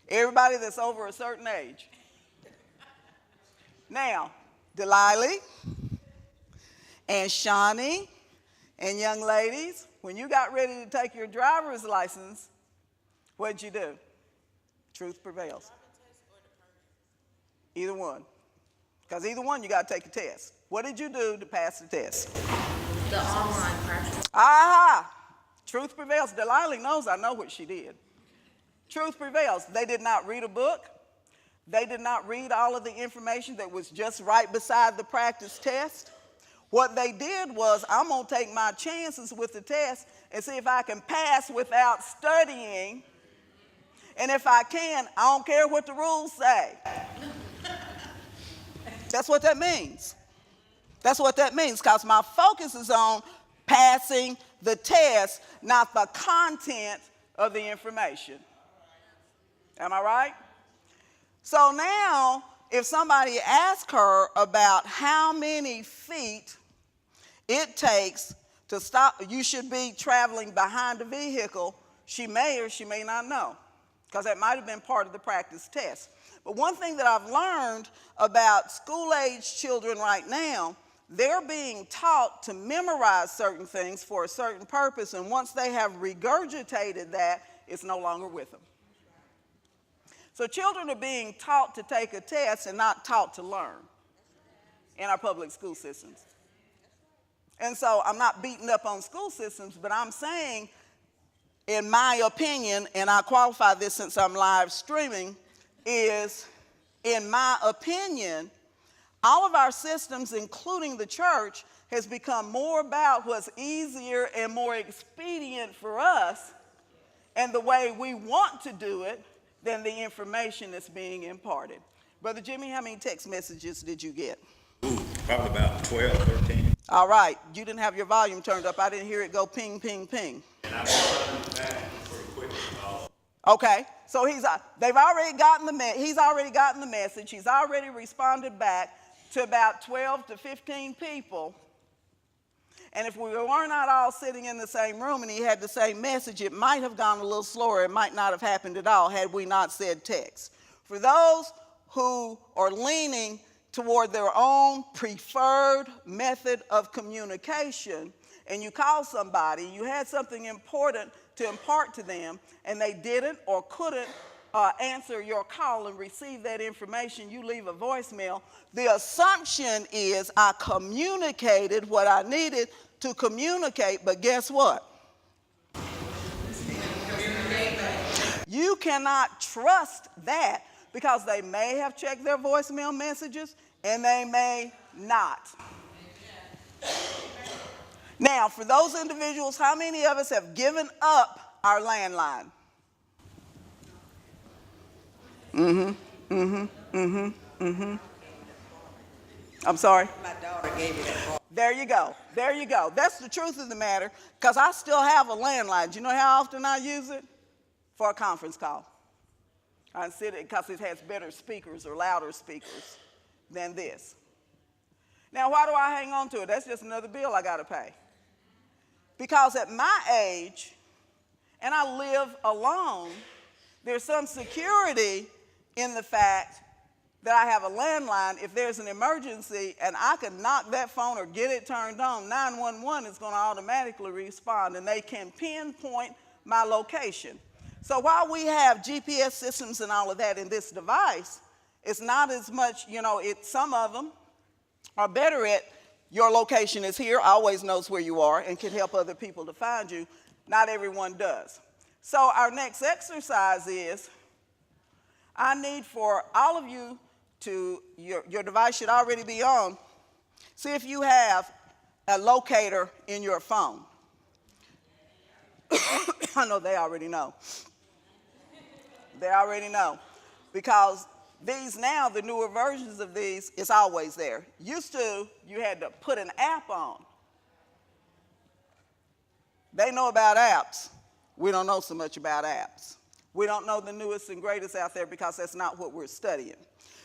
Everybody that's over a certain age. Now, Delilah and Shawnee and young ladies, when you got ready to take your driver's license, what'd you do? Truth prevails. Either one. Because either one, you got to take a test. What did you do to pass the test? The online practice. Aha! Truth prevails. Delilah knows I know what she did. Truth prevails. They did not read a book. They did not read all of the information that was just right beside the practice test. What they did was, I'm going to take my chances with the test and see if I can pass without studying. And if I can, I don't care what the rules say. That's what that means. That's what that means, because my focus is on passing the test, not the content of the information. Am I right? So now, if somebody asks her about how many feet it takes to stop, you should be traveling behind a vehicle, she may or she may not know, because that might have been part of the practice test. But one thing that I've learned about school-age children right now, they're being taught to memorize certain things for a certain purpose, and once they have regurgitated that, it's no longer with them. So children are being taught to take a test and not taught to learn in our public school systems. And so I'm not beating up on school systems, but I'm saying, in my opinion, and I qualify this since I'm live streaming, is, in my opinion, all of our systems, including the church, has become more about what's easier and more expedient for us and the way we want to do it than the information that's being imparted. Brother Jimmy, how many text messages did you get? Probably about 12, 13. All right. You didn't have your volume turned up. I didn't hear it go ping, ping, ping. And I found back pretty quickly. Okay. So he's already gotten the message. He's already responded back to about 12 to 15 people. And if we were not all sitting in the same room and he had the same message, it might have gone a little slower. It might not have happened at all had we not said text. For those who are leaning toward their own preferred method of communication and you called somebody, you had something important to impart to them, and they didn't or couldn't answer your call and receive that information, you leave a voicemail. The assumption is I communicated what I needed to communicate, but guess what? You cannot trust that because they may have checked their voicemail messages and they may not. Now, for those individuals, how many of us have given up our landline? I'm sorry? My daughter gave it a call. There you go. There you go. That's the truth of the matter, because I still have a landline. Do you know how often I use it? For a conference call. I sit it because it has better speakers or louder speakers than this. Now, why do I hang on to it? That's just another bill I got to pay. Because at my age, and I live alone, there's some security in the fact that I have a landline. If there's an emergency and I can knock that phone or get it turned on, 911 is going to automatically respond, and they can pinpoint my location. So while we have GPS systems and all of that in this device, it's not as much, some of them are better at your location is here, always knows where you are, and can help other people to find you. Not everyone does. So our next exercise is, I need for all of you to, your device should already be on. See if you have a locator in your phone. I know they already know. They already know. Because these now, the newer versions of these, it's always there. Used to, you had to put an app on. They know about apps. We don't know so much about apps. We don't know the newest and greatest out there because that's not what we're studying.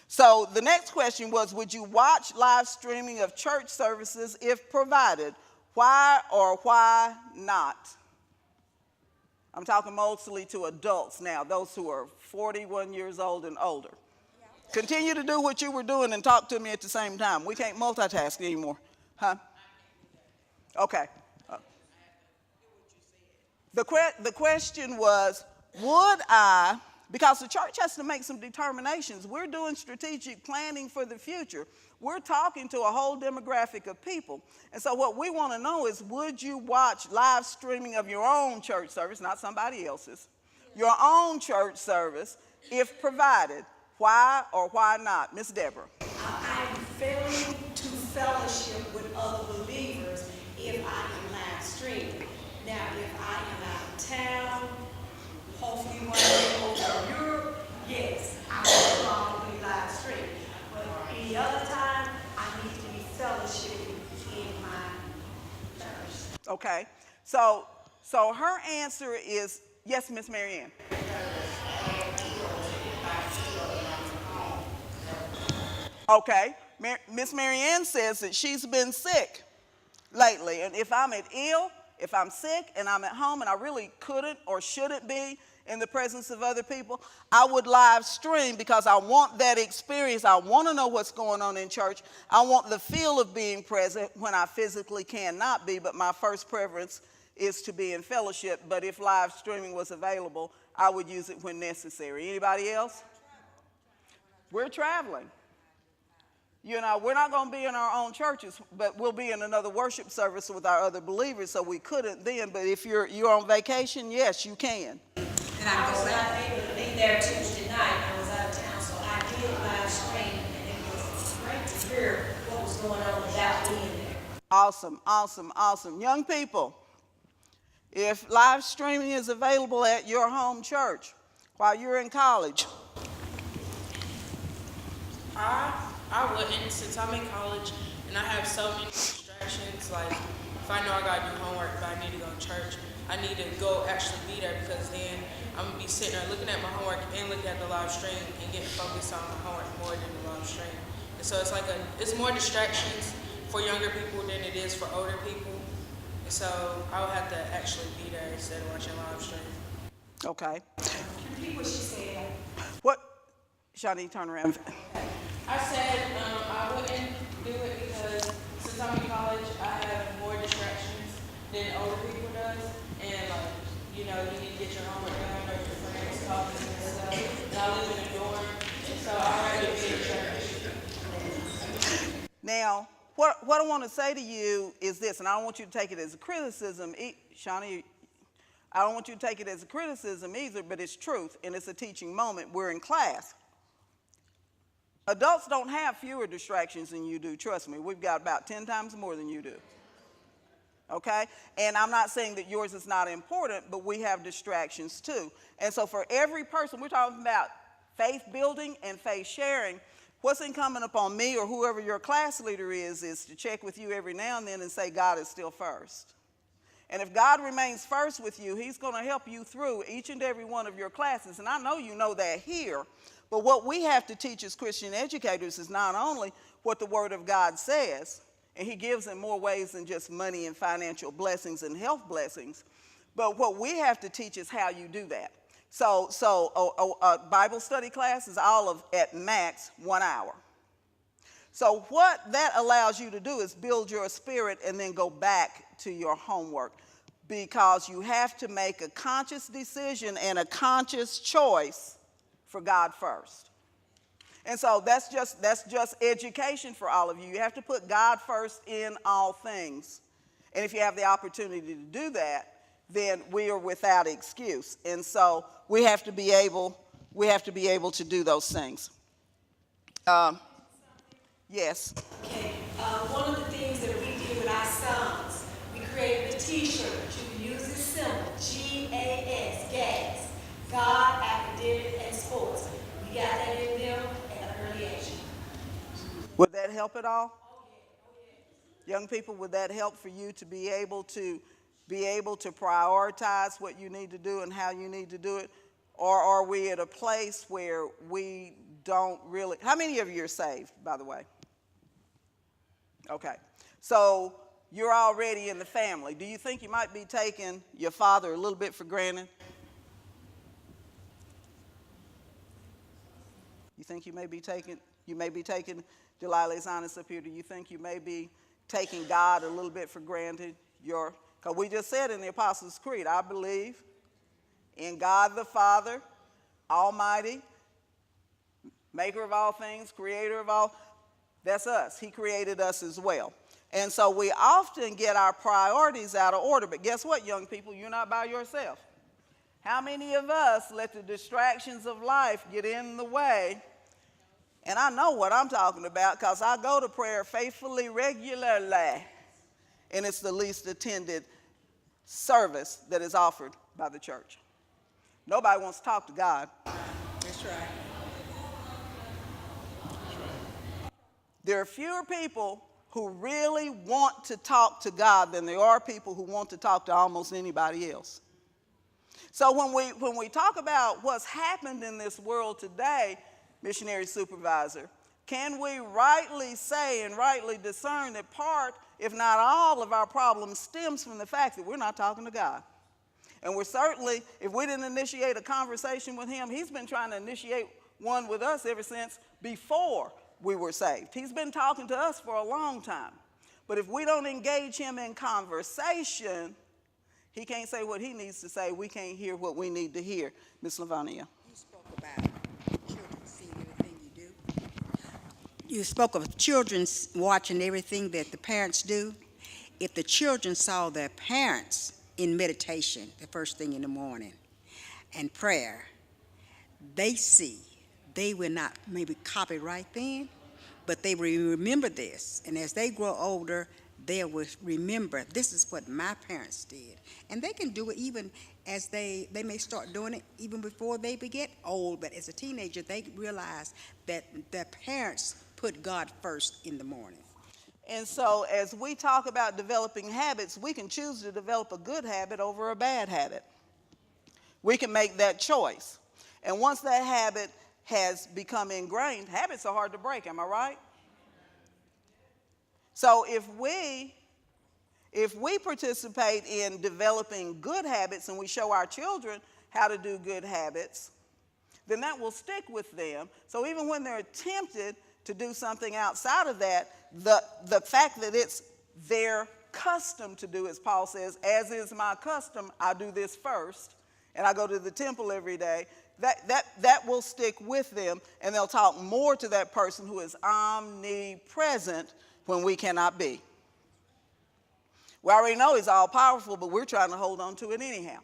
So the next question was, would you watch live streaming of church services if provided? Why or why not? I'm talking mostly to adults now, those who are 41 years old and older. Continue to do what you were doing and talk to me at the same time. We can't multitask anymore. Huh? Okay. The question was, would I, because the church has to make some determinations. We're doing strategic planning for the future. We're talking to a whole demographic of people. And so what we want to know is, would you watch live streaming of your own church service, not somebody else's, your own church service, if provided? Why or why not? Miss Deborah. I'm failing to fellowship with other believers if I am live streaming. Now, if I am out of town, hopefully one day over in Europe, yes, I will probably live stream. But any other time, I need to be fellowshipping in my church. Okay. So her answer is yes, Miss Marianne. Okay. Miss Marianne says that she's been sick lately, and if I'm if I'm sick and I'm at home and I really couldn't or shouldn't be in the presence of other people, I would live stream because I want that experience. I want to know what's going on in church. I want the feel of being present when I physically cannot be, but my first preference is to be in fellowship. But if live streaming was available, I would use it when necessary. Anybody else? We're traveling. We're not going to be in our own churches, but we'll be in another worship service with our other believers, so we couldn't then. But if you're on vacation, yes, you can. And I was not able to be there Tuesday night. I was out of town, so I did live stream, and it was great to hear what was going on without being there. Awesome, awesome, awesome. Young people, if live streaming is available at your home church while you're in college, I wouldn't, since I'm in college and I have so many distractions. Like, if I know I gotta do homework, but I need to go to church, I need to go actually be there, because then I'm gonna be sitting there looking at my homework and looking at the live stream and getting focused on my homework more than the live stream. And so it's more distractions for younger people than it is for older people. And so I would have to actually be there instead of watching live stream. okay. Repeat what she said. What? Shawnee, turn around. I said I wouldn't do it because since I'm in college, I have more distractions than older people does. And like, you know, you need to get your homework done or your friends talking and stuff. And I live in a dorm, so I rather be in church. Now, what I want to say to you is this, and I don't want you to take it as a criticism, Shawnee, I don't want you to take it as a criticism either, but it's truth, and it's a teaching moment. We're in class. Adults don't have fewer distractions than you do, trust me. We've got about 10 times more than you do. Okay? And I'm not saying that yours is not important, but we have distractions too. And so for every person, we're talking about faith building and faith sharing. What's incumbent upon me or whoever your class leader is to check with you every now and then and say, God is still first. And if God remains first with you, he's going to help you through each and every one of your classes. And I know you know that here, but what we have to teach as Christian educators is not only what the Word of God says, and he gives in more ways than just money and financial blessings and health blessings, but what we have to teach is how you do that. So a Bible study class is all of, at max, 1 hour. So what that allows you to do is build your spirit and then go back to your homework, because you have to make a conscious decision and a conscious choice for God first. And so that's just education for all of you. You have to put God first in all things. And if you have the opportunity to do that, then we are without excuse. And so we have to be able to do those things. Yes. Okay, one of the things that we did with our sons, we created a t-shirt. You can use this symbol, GAS, gas, God, academic, and sports. We got that in them at an early age. Would that help at all? Young people, would that help for you to be able to prioritize what you need to do and how you need to do it? Or are we at a place where we don't really, how many of you are saved, by the way? Okay, so you're already in the family. Do you think you might be taking your father a little bit for granted? You think you may be taking Delilah's honest up here, do you think you may be taking God a little bit for granted? Because we just said in the Apostles' Creed, I believe in God the Father, Almighty, maker of all things, creator of all. That's us. He created us as well. And so we often get our priorities out of order. But guess what, young people? You're not by yourself. How many of us let the distractions of life get in the way? And I know what I'm talking about because I go to prayer faithfully, regularly. And it's the least attended service that is offered by the church. Nobody wants to talk to God. That's right. There are fewer people who really want to talk to God than there are people who want to talk to almost anybody else. So when we talk about what's happened in this world today, missionary supervisor, can we rightly say and rightly discern that part, if not all, of our problem stems from the fact that we're not talking to God? And we're certainly, if we didn't initiate a conversation with him, he's been trying to initiate one with us ever since before we were saved. He's been talking to us for a long time. But if we don't engage him in conversation, he can't say what he needs to say. We can't hear what we need to hear. Ms. Lavania. You spoke about children seeing everything you do. You spoke of children watching everything that the parents do. If the children saw their parents in meditation the first thing in the morning and prayer, they will not maybe copy right then, but they will remember this. And as they grow older, they will remember, this is what my parents did. And they can do it even as they may start doing it even before they get old. But as a teenager, they realize that their parents put God first in the morning. And so as we talk about developing habits, we can choose to develop a good habit over a bad habit. We can make that choice. And once that habit has become ingrained, habits are hard to break, am I right? So if we participate in developing good habits and we show our children how to do good habits, then that will stick with them. So even when they're tempted to do something outside of that, the fact that it's their accustomed to do, as Paul says, as is my custom, I do this first, and I go to the temple every day, that will stick with them, and they'll talk more to that person who is omnipresent when we cannot be. We already know he's all powerful, but we're trying to hold on to it anyhow.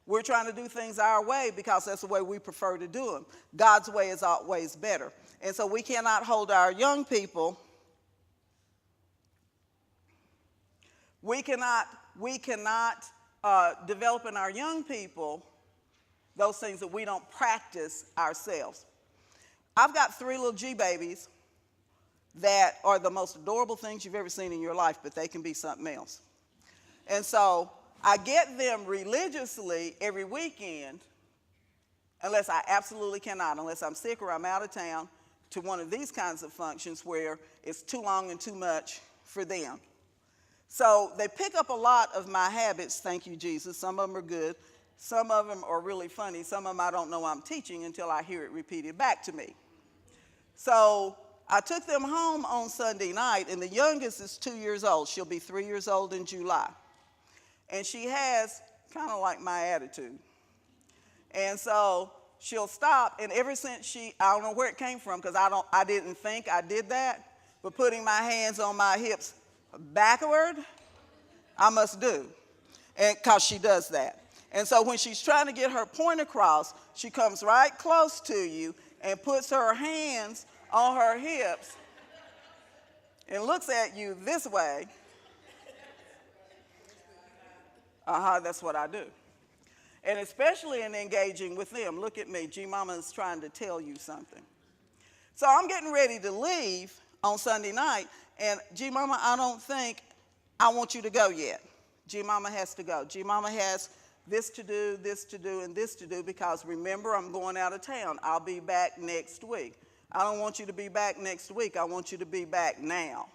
We're trying to do things our way because that's the way we prefer to do them. God's way is always better. And so we cannot hold our young people, we cannot develop in our young people those things that we don't practice ourselves. I've got 3 little G babies that are the most adorable things you've ever seen in your life, but they can be something else. And so I get them religiously every weekend, unless I absolutely cannot, unless I'm sick or I'm out of town, to one of these kinds of functions where it's too long and too much for them. So they pick up a lot of my habits, thank you, Jesus. Some of them are good. Some of them are really funny. Some of them I don't know I'm teaching until I hear it repeated back to me. So I took them home on Sunday night, and the youngest is 2 years old. She'll be 3 years old in July. And she has kind of like my attitude. And so she'll stop, and ever since I don't know where it came from, because I didn't think I did that, but putting my hands on my hips backward, I must do, and because she does that. And so when she's trying to get her point across, she comes right close to you and puts her hands on her hips and looks at you this way. That's what I do. And especially in engaging with them. Look at me, G-Mama is trying to tell you something. So I'm getting ready to leave on Sunday night, and G-Mama, I don't think I want you to go yet. G-Mama has to go. G-Mama has this to do, and this to do, because remember, I'm going out of town. I'll be back next week. I don't want you to be back next week. I want you to be back now.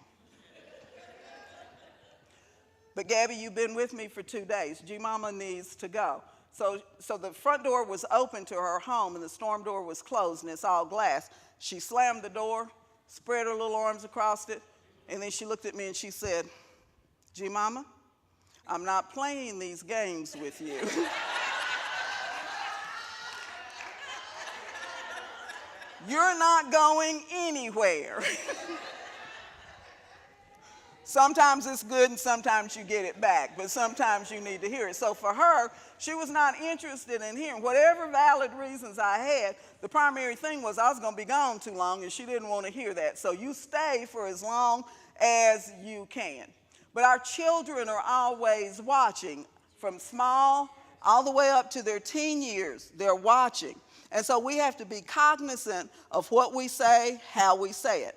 But Gabby, you've been with me for 2 days. G-Mama needs to go. So the front door was open to her home, and the storm door was closed, and it's all glass. She slammed the door, spread her little arms across it, and then she looked at me and she said, G-Mama, I'm not playing these games with you. You're not going anywhere. Sometimes it's good and sometimes you get it back, but sometimes you need to hear it. So for her, she was not interested in hearing. Whatever valid reasons I had, the primary thing was I was going to be gone too long, and she didn't want to hear that. So you stay for as long as you can. But our children are always watching. From small all the way up to their teen years, they're watching. And so we have to be cognizant of what we say, how we say it.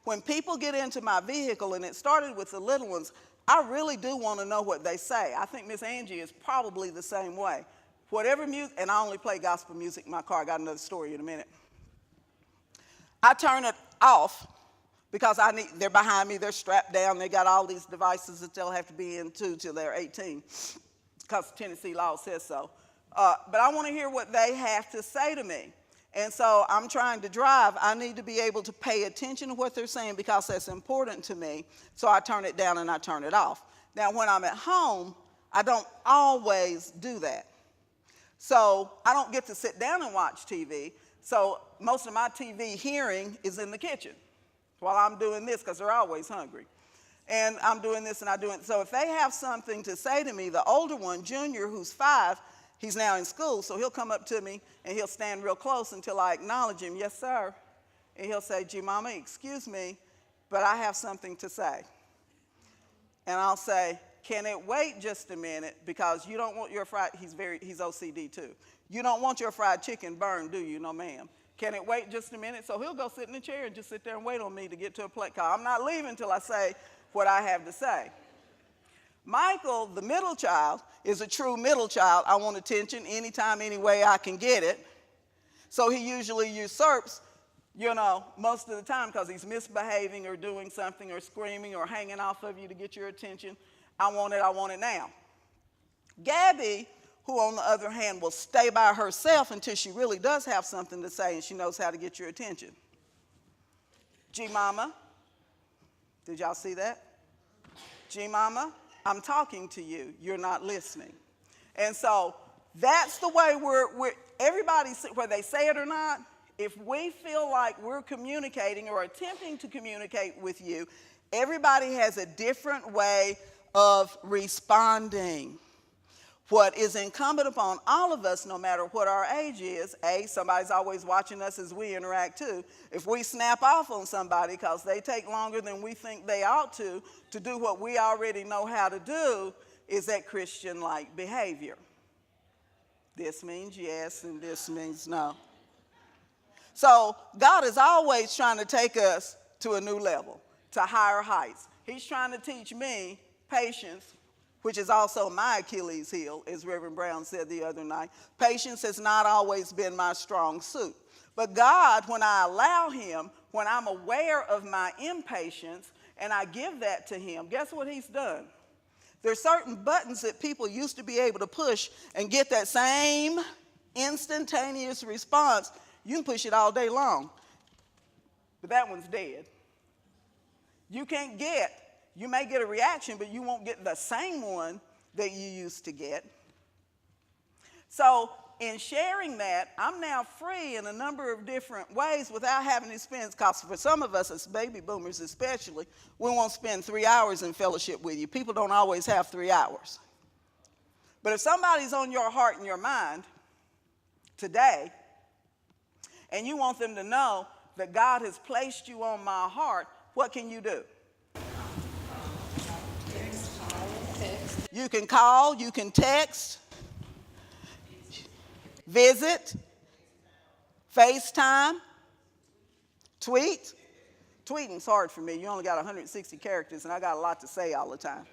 When people get into my vehicle, and it started with the little ones, I really do want to know what they say. I think Miss Angie is probably the same way. Whatever music, and I only play gospel music in my car. I got another story in a minute. I turn it off because they're behind me, they're strapped down, they got all these devices that they'll have to be into till they're 18, because Tennessee law says so. But I want to hear what they have to say to me. And so I'm trying to drive. I need to be able to pay attention to what they're saying because that's important to me. So I turn it down and I turn it off. Now, when I'm at home, I don't always do that. So I don't get to sit down and watch TV. So most of my TV hearing is in the kitchen while I'm doing this, because they're always hungry. And I'm doing this and I'm doing it. So if they have something to say to me, the older one, Junior, who's 5, he's now in school, so he'll come up to me and he'll stand real close until I acknowledge him. Yes, sir. And he'll say, G-Mama, excuse me, but I have something to say. And I'll say, can it wait just a minute, because you don't want your he's OCD too. You don't want your fried chicken burned, do you? No, ma'am. Can it wait just a minute? So he'll go sit in the chair and just sit there and wait on me to get to a plate call. I'm not leaving until I say what I have to say. Michael, the middle child, is a true middle child. I want attention anytime, any way I can get it. So he usually usurps, most of the time, because he's misbehaving or doing something or screaming or hanging off of you to get your attention. I want it now. Gabby, who on the other hand will stay by herself until she really does have something to say and she knows how to get your attention. G-Mama, did y'all see that? G-Mama, I'm talking to you. You're not listening. And so that's the way everybody, whether they say it or not, if we feel like we're communicating or attempting to communicate with you, everybody has a different way of responding. What is incumbent upon all of us, no matter what our age is, somebody's always watching us as we interact too. If we snap off on somebody because they take longer than we think they ought to do what we already know how to do, is that Christian-like behavior. This means yes and this means no. So God is always trying to take us to a new level, to higher heights. He's trying to teach me patience, which is also my Achilles heel, as Reverend Brown said the other night. Patience has not always been my strong suit. But God, when I allow him, when I'm aware of my impatience, and I give that to him, guess what he's done? There's certain buttons that people used to be able to push and get that same instantaneous response. You can push it all day long, but that one's dead. You may get a reaction, but you won't get the same one that you used to get. So in sharing that, I'm now free in a number of different ways without having to spend, because for some of us as baby boomers especially, we won't spend 3 hours in fellowship with you. People don't always have 3 hours. But if somebody's on your heart and your mind today, and you want them to know that God has placed you on my heart, what can you do? You can call, you can text, visit, FaceTime, tweet. Tweeting's hard for me. You only got 160 characters, and I got a lot to say all the time.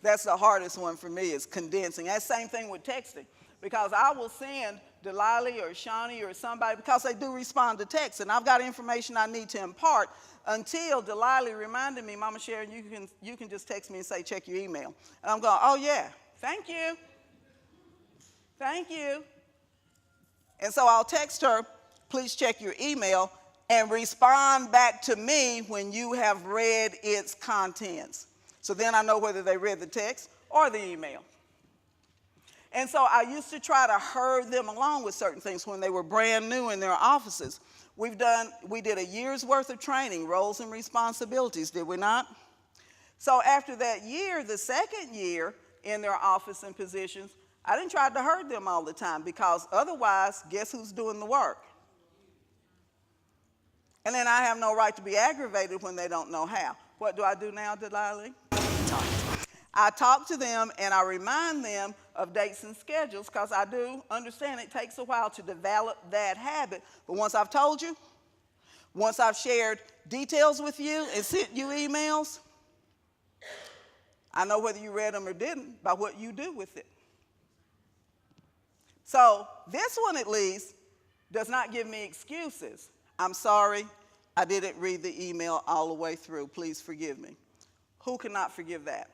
That's the hardest one for me, is condensing. That's the same thing with texting, because I will send Delilah or Shawnee or somebody, because they do respond to text, and I've got information I need to impart, until Delilah reminded me, Mama Sharon, you can just text me and say, check your email. And I'm going, oh yeah, thank you. Thank you. And so I'll text her, please check your email, and respond back to me when you have read its contents. So then I know whether they read the text or the email. And so I used to try to herd them along with certain things when they were brand new in their offices. We did a year's worth of training, roles and responsibilities, did we not? So after that year, the second year in their office and positions, I didn't try to herd them all the time, because otherwise, guess who's doing the work? And then I have no right to be aggravated when they don't know how. What do I do now, Delilah? I talk to them and I remind them of dates and schedules, because I do understand it takes a while to develop that habit. But once I've told you, once I've shared details with you and sent you emails, I know whether you read them or didn't by what you do with it. So this one, at least, does not give me excuses. I'm sorry, I didn't read the email all the way through. Please forgive me. Who cannot forgive that?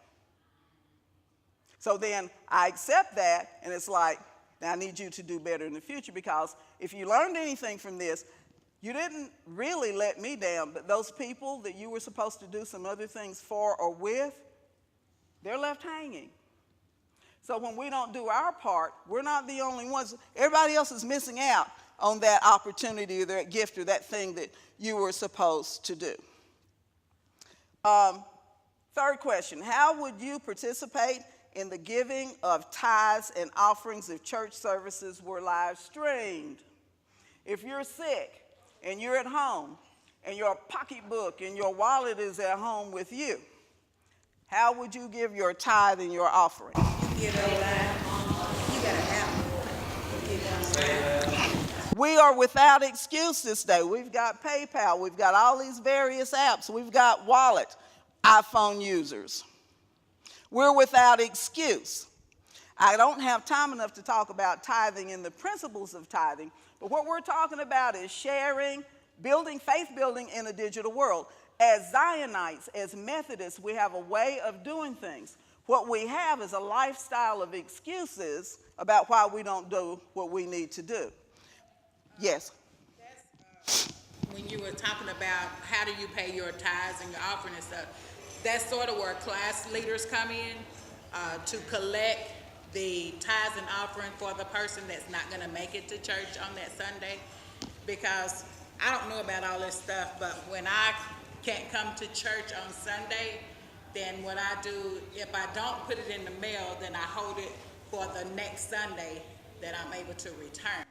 So then I accept that, and it's like, now I need you to do better in the future, because if you learned anything from this, you didn't really let me down, but those people that you were supposed to do some other things for or with, they're left hanging. So when we don't do our part, we're not the only ones. Everybody else is missing out on that opportunity or that gift or that thing that you were supposed to do. Third question, how would you participate in the giving of tithes and offerings if church services were live streamed? If you're sick and you're at home and your pocketbook and your wallet is at home with you, how would you give your tithe and your offering? You gotta have We are without excuse this day. We've got PayPal, we've got all these various apps, we've got wallet, iPhone users. We're without excuse. I don't have time enough to talk about tithing and the principles of tithing, but what we're talking about is sharing, building, faith building in a digital world. As Zionites, as Methodists, we have a way of doing things. What we have is a lifestyle of excuses about why we don't do what we need to do. Yes? When you were talking about how do you pay your tithes and your offering and stuff, that's sort of where class leaders come in, to collect the tithes and offering for the person that's not gonna make it to church on that Sunday. Because I don't know about all this stuff, but when I can't come to church on Sunday, then what I do, if I don't put it in the mail, then I hold it for the next Sunday that I'm able to return.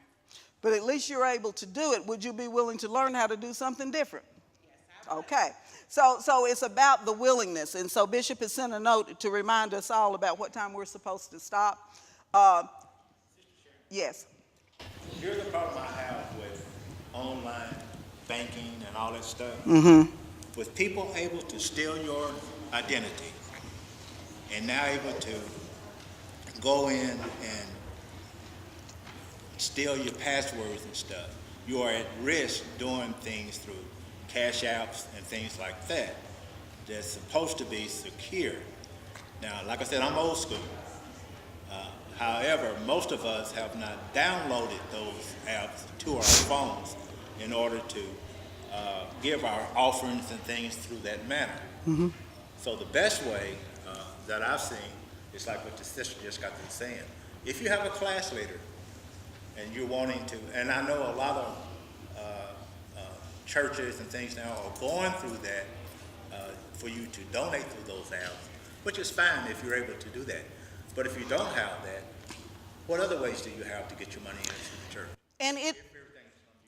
But at least you're able to do it. Would you be willing to learn how to do something different? Yes, I would. Okay. So it's about the willingness. And so Bishop has sent a note to remind us all about what time we're supposed to stop. Yes. Here's the problem I have with online banking and all that stuff. With people able to steal your identity and now able to go in and steal your passwords and stuff, you are at risk doing things through cash apps and things like that that's supposed to be secure. Now, like I said, I'm old school. However, most of us have not downloaded those apps to our phones in order to give our offerings and things through that manner. So the best way that I've seen is like what the sister just got through saying. If you have a class leader and you're wanting to, and I know a lot of churches and things now are going through that for you to donate through those apps, which is fine if you're able to do that. But if you don't have that, what other ways do you have to get your money into the church? And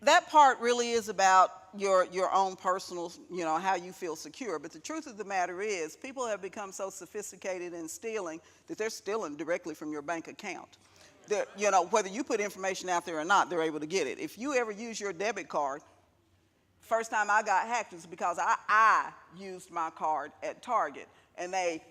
that part really is about your own personal, how you feel secure. But the truth of the matter is, people have become so sophisticated in stealing that they're stealing directly from your bank account. Whether you put information out there or not, they're able to get it. If you ever use your debit card, first time I got hacked was because I used my card at Target, and they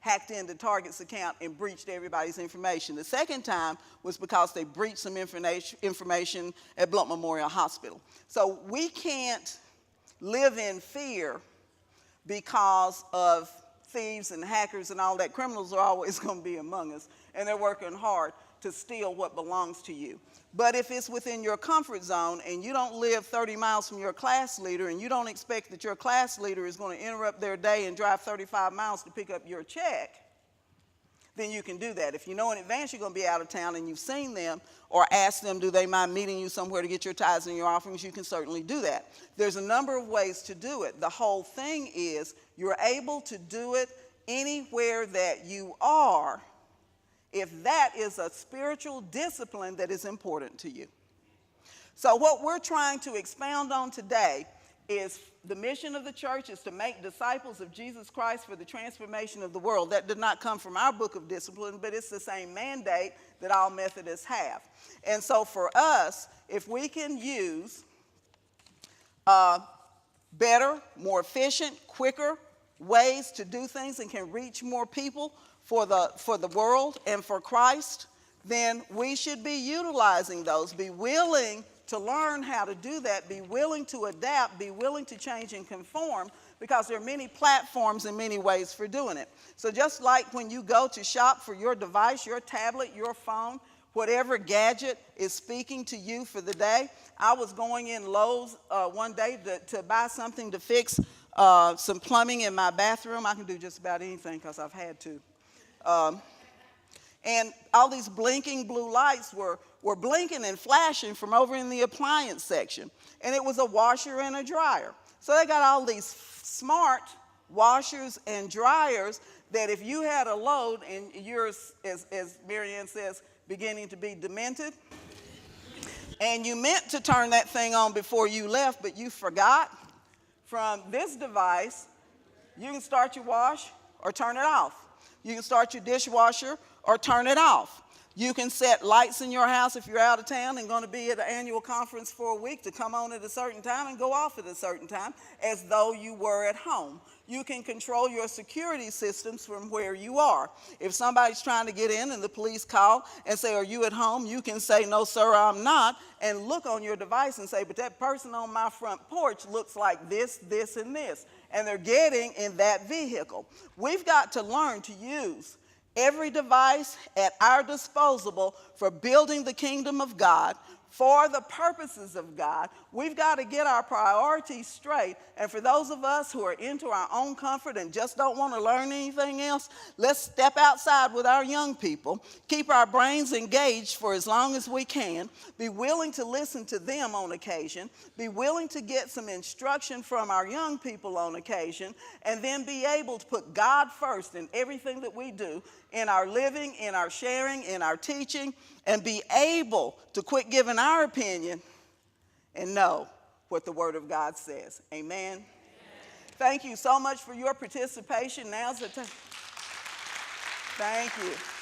hacked into Target's account and breached everybody's information. The second time was because they breached some information at Blount Memorial Hospital. So we can't live in fear because of thieves and hackers and all that. Criminals are always going to be among us, and they're working hard to steal what belongs to you. But if it's within your comfort zone and you don't live 30 miles from your class leader and you don't expect that your class leader is going to interrupt their day and drive 35 miles to pick up your check, then you can do that. If you know in advance you're going to be out of town and you've seen them or asked them, do they mind meeting you somewhere to get your tithes and your offerings, you can certainly do that. There's a number of ways to do it. The whole thing is you're able to do it anywhere that you are, if that is a spiritual discipline that is important to you. So what we're trying to expound on today is the mission of the church is to make disciples of Jesus Christ for the transformation of the world. That did not come from our book of discipline, but it's the same mandate that all Methodists have. And so for us, if we can use better, more efficient, quicker ways to do things and can reach more people for the world and for Christ, then we should be utilizing those. Be willing to learn how to do that. Be willing to adapt. Be willing to change and conform, because there are many platforms and many ways for doing it. So just like when you go to shop for your device, your tablet, your phone, whatever gadget is speaking to you for the day. I was going in Lowe's one day to buy something to fix some plumbing in my bathroom. I can do just about anything because I've had to. And all these blinking blue lights were blinking and flashing from over in the appliance section. And it was a washer and a dryer. So they got all these smart washers and dryers that if you had a load and yours, as Marianne says, beginning to be demented, and you meant to turn that thing on before you left, but you forgot, from this device, you can start your wash or turn it off. You can start your dishwasher or turn it off. You can set lights in your house if you're out of town and going to be at an annual conference for a week to come on at a certain time and go off at a certain time as though you were at home. You can control your security systems from where you are. If somebody's trying to get in and the police call and say, "Are you at home?" you can say, "No, sir, I'm not," and look on your device and say, "But that person on my front porch looks like this, this, and this," and they're getting in that vehicle. We've got to learn to use every device at our disposal for building the kingdom of God, for the purposes of God. We've got to get our priorities straight. And for those of us who are into our own comfort and just don't want to learn anything else, let's step outside with our young people, keep our brains engaged for as long as we can, be willing to listen to them on occasion, be willing to get some instruction from our young people on occasion, and then be able to put God first in everything that we do, in our living, in our sharing, in our teaching, and be able to quit giving our opinion and know what the Word of God says. Amen? Amen. Thank you so much for your participation. Now's the time. Thank you.